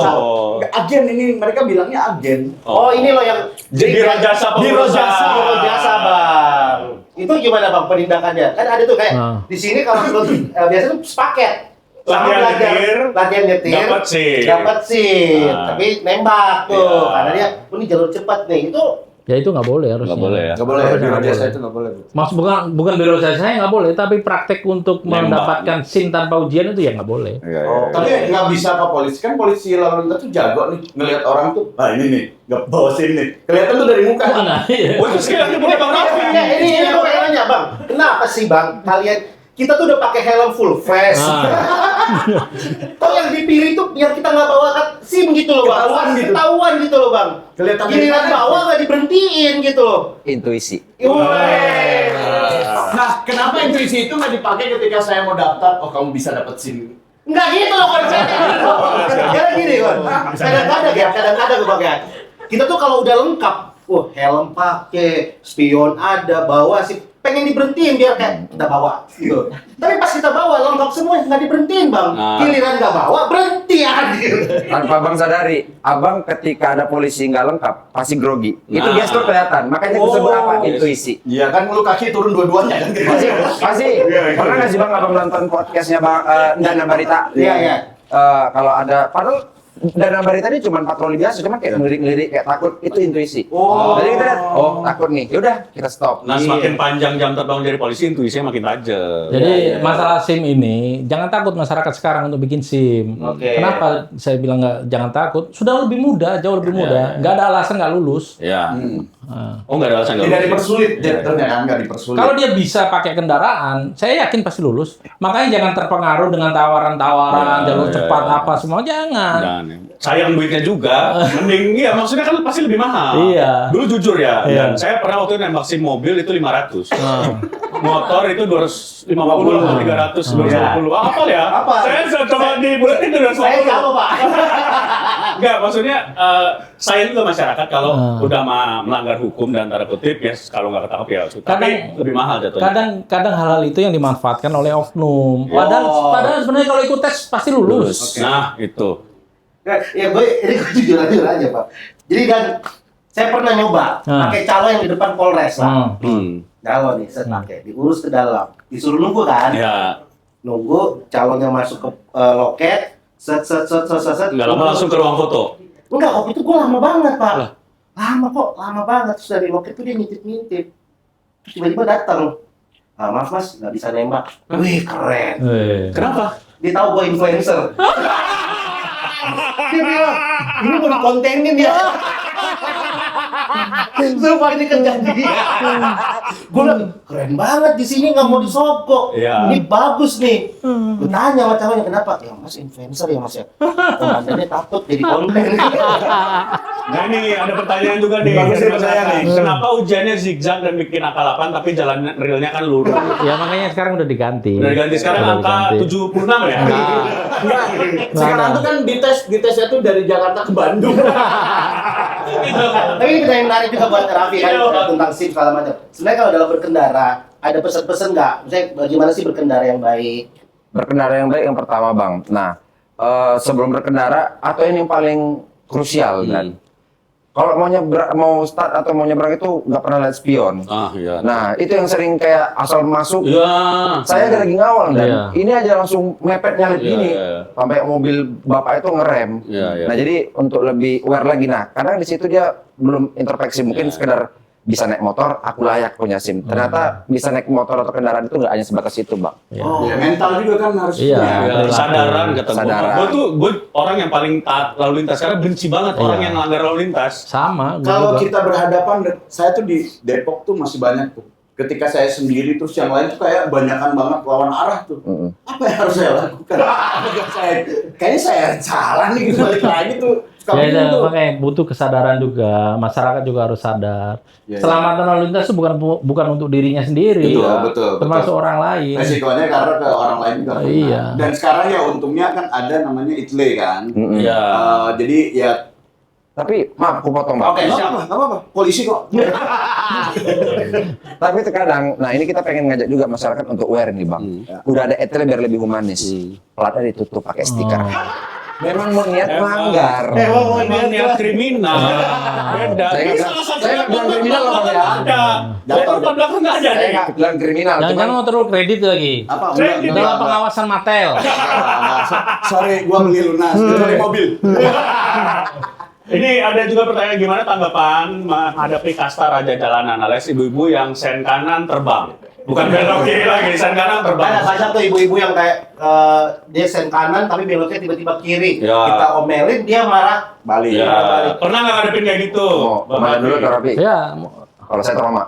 Oh. Agen ini, mereka bilangnya agen. Oh, ini loh yang Biro jasa Biro pengurusan. jasa, Bang. Itu gimana Bang penindakannya? Kan ada tuh kayak di sini kalau biasanya tuh sepaket. Sama latihan nyetir, dapat SIM. dapat SIM, Ah. tapi nembak tuh, Iya. karena dia, ini jalur cepat nih, itu Ya itu nggak boleh harusnya. Nggak boleh ya? Nggak boleh, Harusnya biro nggak jasa boleh. itu nggak boleh. Maksud bukan biro jasa nggak boleh, tapi praktek untuk Nembak. mendapatkan SIM tanpa ujian itu ya nggak boleh. Iya, Oh, iya. Tapi nggak bisa Pak polisi, kan polisi lalu lintas tuh jago nih, ngelihat orang tuh, ah ini nih, nggak bawa SIM nih, kelihatan tuh dari muka. Nah, iya. Oh, itu sekali punya Bang Raffi. ini gue pengen nanya Bang, kenapa sih Bang, kalian, kita tuh udah pakai helm full face, kok yang dipilih tuh biar kita nggak bawa SIM gitu loh Bang, Ketahuan gitu. ketahuan gitu loh Bang, Kelihatan dari giliran mana? bawa nggak diberhentiin gitu loh. Intuisi. Weh. Nah, kenapa intuisi itu nggak dipakai ketika saya mau daftar? Oh, kamu bisa dapat SIM. Enggak gitu loh konsepnya. Kadang-kadang gini kan. Kadang-kadang gue pakai. Kita tuh kalau udah lengkap, wah helm pakai, spion ada, bawa sih, pengen diberhentiin biar kayak kita bawa gitu. Tapi pas kita bawa lengkap semua nggak diberhentiin Bang. Nah. Giliran nggak bawa berhenti gitu. Tanpa abang sadari, abang ketika ada polisi nggak lengkap pasti grogi. Itu Nah. gestur kelihatan. Makanya disebut Oh. apa? Intuisi. Iya kan, lu kaki turun dua-duanya kan. Pasti. Pernah nggak sih bang abang nonton podcastnya bang Dana Barita? Iya, iya. Kalau ada, padahal Dana Barita ini cuma patroli biasa, cuma kayak ngelirik-ngelirik, kayak takut. Itu intuisi. Oh. Jadi kita lihat, oh takut nih. Yaudah kita stop. Nah, semakin panjang jam terbang dari polisi, intuisinya makin tajam. Jadi masalah SIM ini, jangan takut masyarakat sekarang untuk bikin SIM. Oke. Kenapa saya bilang jangan takut? Sudah lebih mudah, jauh lebih mudah. Nggak ada alasan nggak lulus. Ya. Nah. Oh, nggak ada alasan nggak Tidak lulus. dipersulit, jatuhnya kan nggak dipersulit. Kalau dia bisa pakai kendaraan, saya yakin pasti lulus. Makanya jangan terpengaruh dengan tawaran-tawaran, Ya, jalur ya, cepat ya. apa semua, jangan. Dan sayang duitnya juga, mending ya maksudnya kan pasti lebih mahal. Iya. Dulu jujur ya, Iya. dan saya pernah waktu itu nembak SIM mobil itu 500. Nah. Motor itu 250 atau 300, 250. Apa ya? Apa? Saya coba di bulan itu 250. Saya sama Pak. Enggak, maksudnya saya juga masyarakat kalau udah melanggar hukum dan tanda kutip ya kalau nggak ketangkep ya, tapi lebih mahal jatuhnya. Kadang hal itu yang dimanfaatkan oleh oknum. Padahal sebenarnya kalau ikut tes pasti lulus. Nah, itu. Ya ini gue jujur aja Pak. Jadi kan saya pernah nyoba pakai calo yang di depan Polres lah. Calo nih, saya pakai, diurus ke dalam, disuruh nunggu kan? Ya, Nunggu calonnya masuk ke loket, set. nggak lama langsung ke ruang foto. Enggak, waktu itu gue lama banget Pak. Lama banget. Terus dari loket tuh dia ngintip. Terus tiba-tiba datang. Ah, maaf mas, nggak bisa nembak. Wih keren. Kenapa? Dia tahu gue influencer. Dia bilang, ini mau dikontenin ya. Sumpah ini kejadian. Gue bilang, keren banget di sini nggak mau disogok. Iya. Ini bagus nih. Gue tanya sama calonnya kenapa? Ya mas influencer ya mas ya. Komandannya takut jadi konten. Nah ini ada pertanyaan juga nih. Bagus dari nih pertanyaan masyarakat. nih. Kenapa ujiannya zigzag dan bikin akalapan tapi jalan realnya kan lurus? Ya makanya sekarang udah diganti. Udah diganti sekarang Udah angka diganti. 76 ya? Enggak. Sekarang tuh kan ditesnya tuh dari Jakarta ke Bandung. Tapi ini pertanyaan menarik juga buat Raffi kan tentang SIM segala macam. Sebenarnya kalau dalam berkendara ada pesan-pesan nggak? Misalnya bagaimana sih berkendara yang baik? Berkendara yang baik yang pertama bang. Nah sebelum berkendara atau ini yang paling krusial kan. Kalau mau start atau mau nyebrang itu nggak pernah lihat spion. Ah iya. Nah itu yang sering kayak asal masuk. Iya. Saya lagi ngawal dan Iya. ini aja langsung mepet nyalip Iya, gini iya. sampai mobil bapak itu ngerem. Iya, iya. Nah jadi untuk lebih aware lagi. Nah kadang di situ dia belum introspeksi mungkin sekedar bisa naik motor, aku layak punya SIM. Ternyata bisa naik motor atau kendaraan itu nggak hanya sebatas itu bang. Oh, Ya, mental juga kan harus. Iya. Ya, kesadaran kata Kesadaran. gue orang yang paling taat lalu lintas karena benci banget orang yang melanggar lalu lintas. Sama. gua Kalau juga. kita berhadapan, saya tuh di Depok tuh masih banyak tuh. Ketika saya sendiri terus yang lain tuh kayak banyakan banget lawan arah tuh. Apa yang harus saya lakukan? Kayaknya saya salah nih gitu balik lagi tuh. Ya, itu makanya butuh kesadaran juga, masyarakat juga harus sadar. Ya, Keselamatan lalu lintas itu bukan untuk dirinya sendiri, betul. termasuk orang lain. Resikonya karena ke orang lain juga. Iya. Dan sekarang ya untungnya kan ada namanya ITLE kan. Iya. Jadi ya. Tapi maaf aku potong Bang. Oke, nggak apa-apa. Polisi kok. Tapi terkadang, nah ini kita pengen ngajak juga masyarakat untuk aware nih Bang. Udah ada etle biar lebih humanis. Platnya ditutup pakai stiker. Memang mau niat melanggar. Memang niat kriminal. Beda. Saya nggak bilang kriminal loh Bang ya. Ada. Depan belakang nggak ada. Saya nggak bilang kriminal. Jangan cuman- mau terus kredit lagi. Apa? Dalam pengawasan Matel. Sorry, gua beli lunas. Beli mobil. Ini ada juga pertanyaan gimana tanggapan menghadapi kasta raja jalanan alias ibu-ibu yang sen kanan terbang. Bukan belok kiri lagi, sen kanan terbang. Banyak banyak tuh ibu-ibu yang kayak dia sen kanan tapi beloknya tiba-tiba kiri. Ya. Kita omelin dia marah. Balik. Ya, pernah nggak ngadepin kayak gitu? Oh, kemana dulu Kak Rafi? Ya, Kalau saya trauma.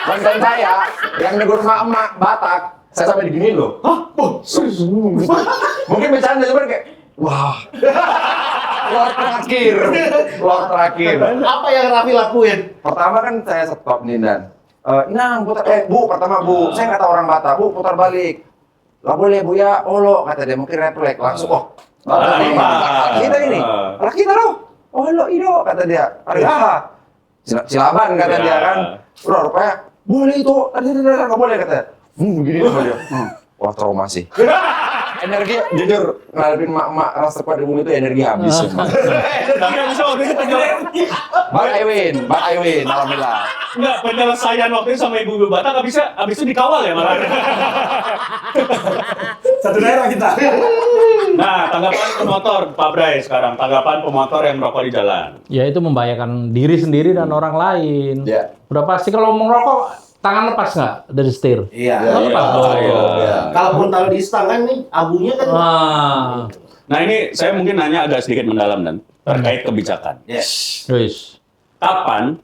Konten saya yang negur emak-emak Batak, saya sampai diginiin loh. Hah? Mungkin bercanda cuman kayak, wah. Keluar terakhir. Apa yang Raffi lakuin? Pertama kan saya stop nih dan Inang putar, Bu, pertama Bu, saya nggak tahu orang Batak, Bu, putar balik. Nggak boleh Bu ya, lo, kata dia, mungkin refleks, langsung, kita ini, lah kita loh, lo ido, kata dia, ada silaban kata dia kan, udah rupanya, boleh itu, nggak boleh kata, begini sama dia, wah trauma sih. Energi, jujur, ngadepin mak-mak rasa kuat di bumi itu energi habis. Tapi abis itu waktu itu Bang Aiwin, alhamdulillah. Enggak, penyelesaian waktu itu sama ibu-ibu Batak abis itu dikawal ya malah. Satu daerah kita. Nah, tanggapan pemotor Pak Bray sekarang, tanggapan pemotor yang merokok di jalan. ya itu membahayakan diri sendiri dan orang lain. Ya. Udah pasti kalau mau ngerokok, tangan lepas nggak dari setir? Iya. Lepas. Kalaupun taruh di stang kan nih abunya kan. Nah ini saya mungkin nanya agak sedikit mendalam dan terkait kebijakan. Yes. Wis. Kapan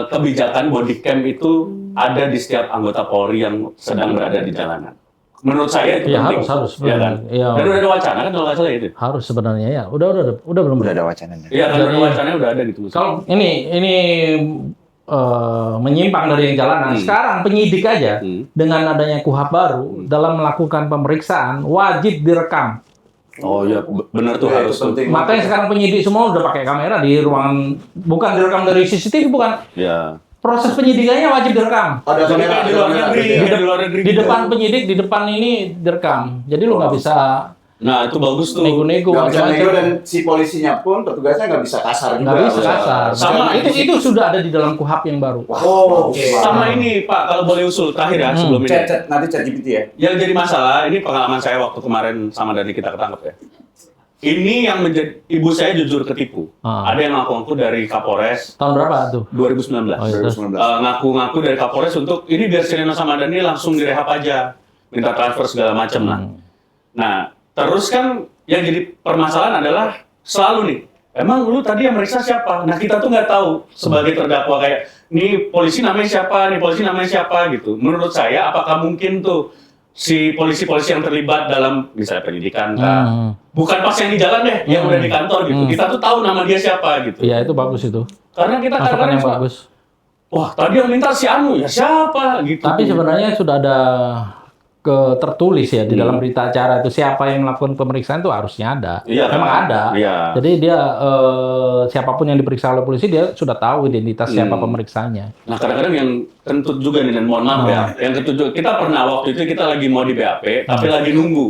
kebijakan body cam itu ada di setiap anggota Polri yang sedang berada di jalanan? Menurut saya itu Ya, penting. harus, Ya kan? Iya. Dan udah ada wacana kan kalau nggak salah itu. Harus sebenarnya ya. Udah belum. Udah ada wacananya. Iya kan Jadi- wacananya udah ada gitu. Kalau ini menyimpang dari yang jalanan. Sekarang penyidik aja dengan adanya KUHP baru dalam melakukan pemeriksaan wajib direkam. Oh iya, benar tuh harus tuh. penting. Makanya sekarang penyidik semua udah pakai kamera di ruangan, bukan direkam dari CCTV, bukan. Ya. Proses penyidikannya wajib direkam. Ada Jadi kamera kayak di luar negeri, kayak di luar negeri. Di gitu. depan penyidik, di depan ini direkam. Jadi lu nggak bisa Nah itu bagus tuh. nego-nego Nggak bisa nego macam-macam. dan si polisinya pun petugasnya nggak bisa kasar juga. Nggak bisa kasar. Sama itu sudah ada di dalam KUHP yang baru. Oh, oke. Sama ini Pak, kalau boleh usul terakhir ya sebelum ini. Chat nanti chat GPT ya. Yang jadi masalah, ini pengalaman saya waktu kemarin sama Dani kita ketangkep ya. Ini yang menjadi, ibu saya jujur ketipu. Ada yang ngaku-ngaku dari Kapolres Tahun berapa tuh? 2019. Oh, iya. 2019. Ngaku-ngaku dari Kapolres untuk ini biar Selena sama Dani langsung direhab aja. Minta transfer segala macam lah. Nah, terus kan yang jadi permasalahan adalah selalu nih, emang lu tadi yang meriksa siapa? Nah kita tuh nggak tahu sebagai terdakwa kayak, nih polisi namanya siapa gitu. Menurut saya, apakah mungkin tuh si polisi-polisi yang terlibat dalam misalnya penyidikan, bukan pas yang di jalan deh, yang udah di kantor gitu. Kita tuh tahu nama dia siapa gitu. Iya itu bagus itu. Karena kita Masukan kadang-kadang yang suka, bagus. wah tadi yang minta si Anu ya siapa gitu. Tapi sebenarnya sudah ada tertulis ya di dalam berita acara itu siapa yang melakukan pemeriksaan itu harusnya ada. Iya, Memang kan? ada. Iya. Jadi dia siapapun yang diperiksa oleh polisi dia sudah tahu identitas siapa pemeriksanya. Nah kadang-kadang yang kentut juga nih dan mohon maaf ya, yang kentut juga kita pernah waktu itu kita lagi mau di BAP tapi lagi nunggu,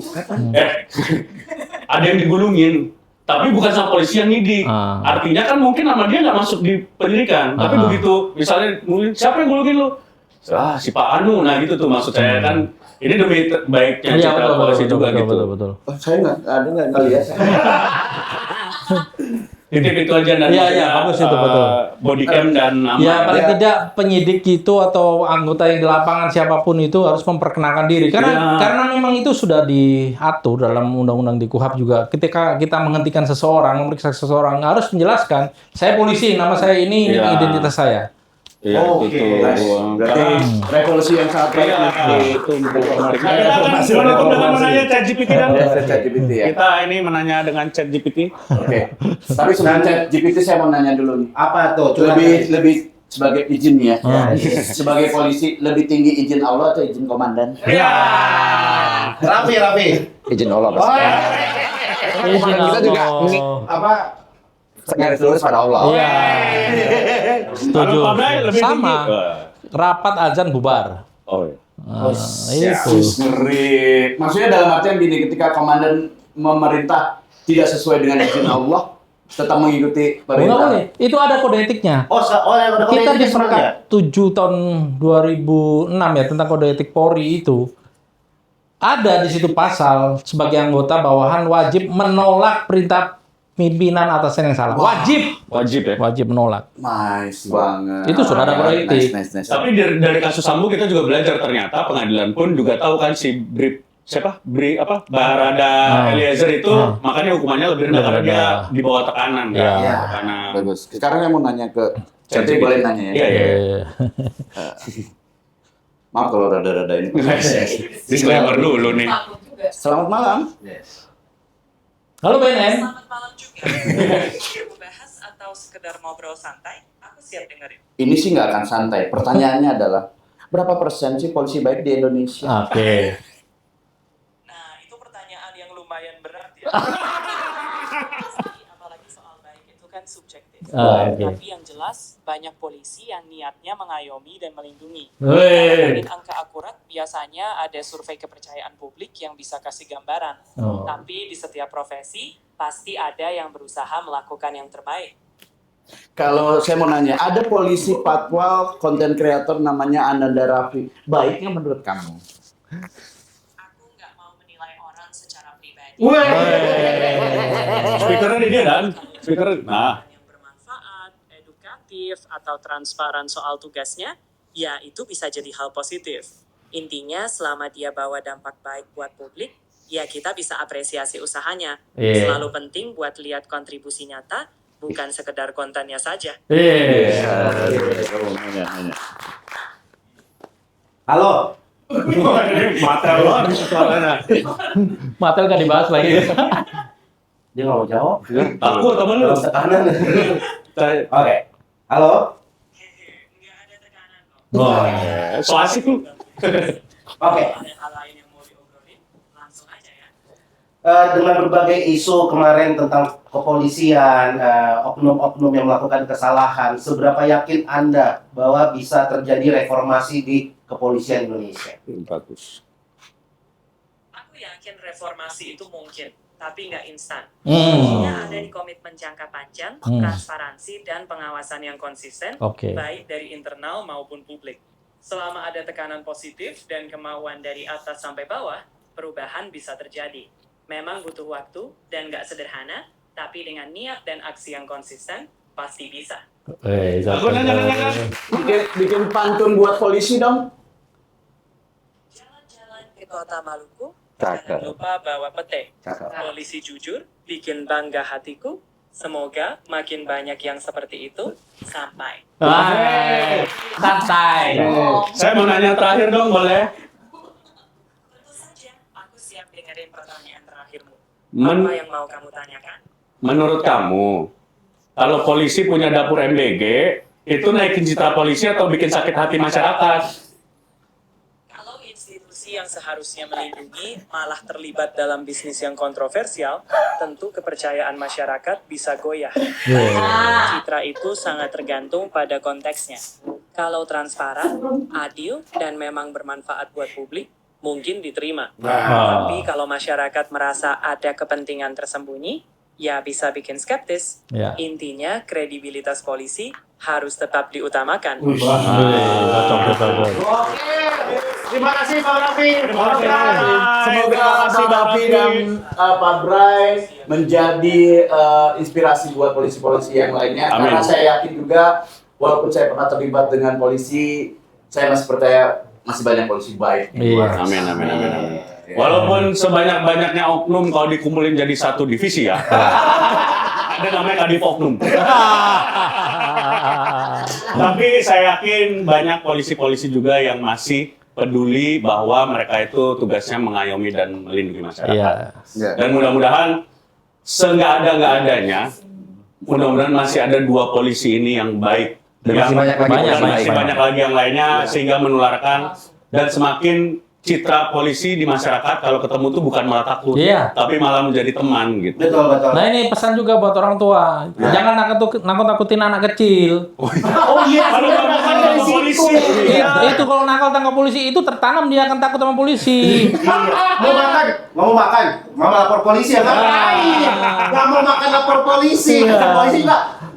ada yang digulungin, tapi bukan sama polisi yang nyidik. Artinya kan mungkin nama dia nggak masuk di penyidikan, tapi begitu misalnya siapa yang gulungin lu? Si Pak Anu, nah gitu tuh maksud saya kan. Ini demi baiknya Iya citra polisi juga gitu. betul. Oh, saya nggak lihat. Titip itu aja dan Iya, bagus itu, betul. body cam dan nama. Ya paling tidak penyidik itu atau anggota yang di lapangan siapapun itu harus memperkenalkan diri karena memang itu sudah diatur dalam undang-undang di KUHP juga. Ketika kita menghentikan seseorang, memeriksa seseorang harus menjelaskan saya polisi, nama saya ini identitas saya. Iya, Oke. Berarti revolusi yang sangat baik. itu kita akan menutup dengan menanya ChatGPT dan ChatGPT ya. kita ini menanya dengan ChatGPT. Oke. Tapi sebelum ChatGPT saya mau nanya dulu nih. Apa tuh? Coba Lebih sebagai izin ya. Sebagai polisi lebih tinggi izin Allah atau izin komandan? Ya. Raffi. Izin Allah Oh, pasti. Izin Kita juga Allah. apa? garis lurus pada Allah. Iya. Setuju. Kalau Pak Bray lebih Sama. tinggi. Rapat azan bubar. Oh, iya. Itu. Ngeri. Maksudnya dalam artian gini, ketika komandan memerintah tidak sesuai dengan izin Allah, tetap mengikuti Enggak perintah. boleh. Itu ada kode etiknya. Ada kode Kita etik di sebenarnya. Perkap 7 tahun 2006 ya tentang kode etik Polri itu. Ada di situ pasal sebagai anggota bawahan wajib menolak perintah pimpinan atasan yang salah. Wajib ya. Wajib menolak. Nice banget. Itu sudah ada kode etik. Nice. Tapi dari kasus Sambo kita juga belajar ternyata pengadilan pun juga tahu kan si Barada Eliezer itu makanya hukumannya lebih rendah karena dia di bawah tekanan kan. Iya. Tekanan. Bagus. Sekarang saya mau nanya ke ChatGPT, boleh nanya ya? Iya. Maaf kalau rada-rada ini. Disclaimer dulu nih. Takut juga. Selamat malam. Halo BNN. Selamat malam juga. Mau bahas atau sekedar ngobrol santai? Aku siap dengerin. Ini sih nggak akan santai. Pertanyaannya adalah, berapa persen sih polisi baik di Indonesia? Oke. Nah, itu pertanyaan yang lumayan berat ya. Pasti, apalagi soal baik itu kan subjektif. Oke. Tapi yang jelas, banyak polisi yang niatnya mengayomi dan melindungi. Wih. Ngomongin angka akurat, biasanya ada survei kepercayaan publik yang bisa kasih gambaran. Oh. Tapi di setiap profesi, pasti ada yang berusaha melakukan yang terbaik. Kalau saya mau nanya, ada polisi patwal konten kreator namanya Ananda Raffi. Baiknya menurut kamu? Aku nggak mau menilai orang secara pribadi. Speakernya di dia dan speaker. Nah, Yang bermanfaat, edukatif, atau transparan soal tugasnya, ya itu bisa jadi hal positif. Intinya, selama dia bawa dampak baik buat publik, ya kita bisa apresiasi usahanya. Iya. Selalu penting buat lihat kontribusi nyata, bukan sekedar kontennya saja. Halo. mata lo suaranya. Matel gak dibahas lagi. Dia nggak mau jawab. Takut temen lu. Tekanan. Oke. Halo. Nggak ada tekanan kok. So asik lu. Oke. Ada hal lain yang mau diobrolin, langsung aja ya. Dengan berbagai isu kemarin tentang kepolisian, oknum-oknum yang melakukan kesalahan, seberapa yakin Anda bahwa bisa terjadi reformasi di kepolisian Indonesia? Bagus. Aku yakin reformasi itu mungkin, tapi nggak instan. Hmm. Kuncinya ada di komitmen jangka panjang, transparansi, dan pengawasan yang konsisten, Oke. baik dari internal maupun publik. Selama ada tekanan positif dan kemauan dari atas sampai bawah, perubahan bisa terjadi. Memang butuh waktu dan nggak sederhana, tapi dengan niat dan aksi yang konsisten, pasti bisa. Aku nanya. Bikin pantun buat polisi dong. Jalan-jalan ke kota Maluku, Cakep. jangan lupa bawa pete. Cakep. Polisi jujur, bikin bangga hatiku. Semoga makin banyak yang seperti itu sampai. Santai. Saya mau nanya terakhir dong, boleh? Tentu saja, aku siap dengerin pertanyaan terakhirmu. Men- Apa yang mau kamu tanyakan? Menurut kamu, kalau polisi punya dapur MBG, itu naikin citra polisi atau bikin sakit hati masyarakat? Kalau institusi yang seharusnya melindungi malah terlibat dalam bisnis yang kontroversial, tentu kepercayaan masyarakat bisa goyah. Citra itu sangat tergantung pada konteksnya. Kalau transparan, adil, dan memang bermanfaat buat publik, mungkin diterima. Tapi kalau masyarakat merasa ada kepentingan tersembunyi, ya bisa bikin skeptis. Ya. Intinya, kredibilitas polisi harus tetap diutamakan. Terima kasih Pak Raffi. Semoga Bang Raffi dan Pak Bray menjadi inspirasi buat polisi-polisi yang lainnya. Amin. Karena saya yakin juga, walaupun saya pernah terlibat dengan polisi, saya masih percaya masih banyak polisi baik. di luar. Iya. Amin. Walaupun sebanyak-banyaknya oknum kalau dikumpulin jadi satu divisi ya. Ada namanya Kadif Oknum. Tapi saya yakin banyak polisi-polisi juga yang masih peduli bahwa mereka itu tugasnya mengayomi dan melindungi masyarakat. Dan mudah-mudahan nggak adanya, mudah-mudahan masih ada 2 polisi ini yang baik. Dan masih banyak lagi yang lainnya sehingga menularkan dan semakin citra polisi di masyarakat kalau ketemu tuh bukan malah takut, tapi malah menjadi teman gitu. Betul. Nah ini pesan juga buat orang tua, jangan nakut-nakutin anak kecil. Oh iya, Kalau kamu kan sama polisi. Itu kalau nakal tangkap polisi itu tertanam dia akan takut sama polisi. mau makan, mama lapor polisi ya ngapain? Nggak mau makan lapor polisi, polisi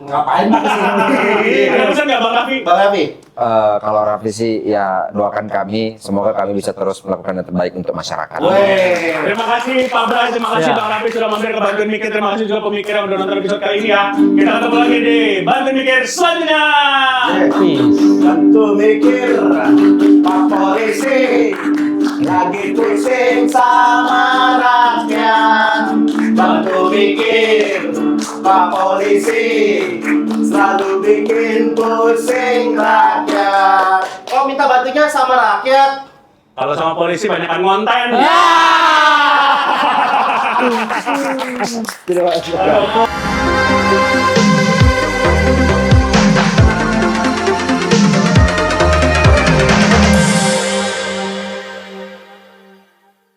ngapain di sini? Ada pesan nggak Bang Raffi? Bang Raffi. Kalau Raffi sih ya doakan kami, semoga kami bisa terus melakukan yang terbaik untuk masyarakat. Terima kasih Pak Bray, terima kasih Bang Raffi sudah mampir ke Bantuin Mikir, terima kasih juga pemikir yang udah nonton episode kali ini ya. Kita ketemu lagi di Bantuin Mikir selanjutnya. Bantu mikir, Pak Polisi lagi pusing sama rakyat. Bantu mikir, Pak Polisi selalu bikin pusing rakyat. Oh minta bantunya sama rakyat. Kalau sama polisi banyakan ngonten. Terima kasih.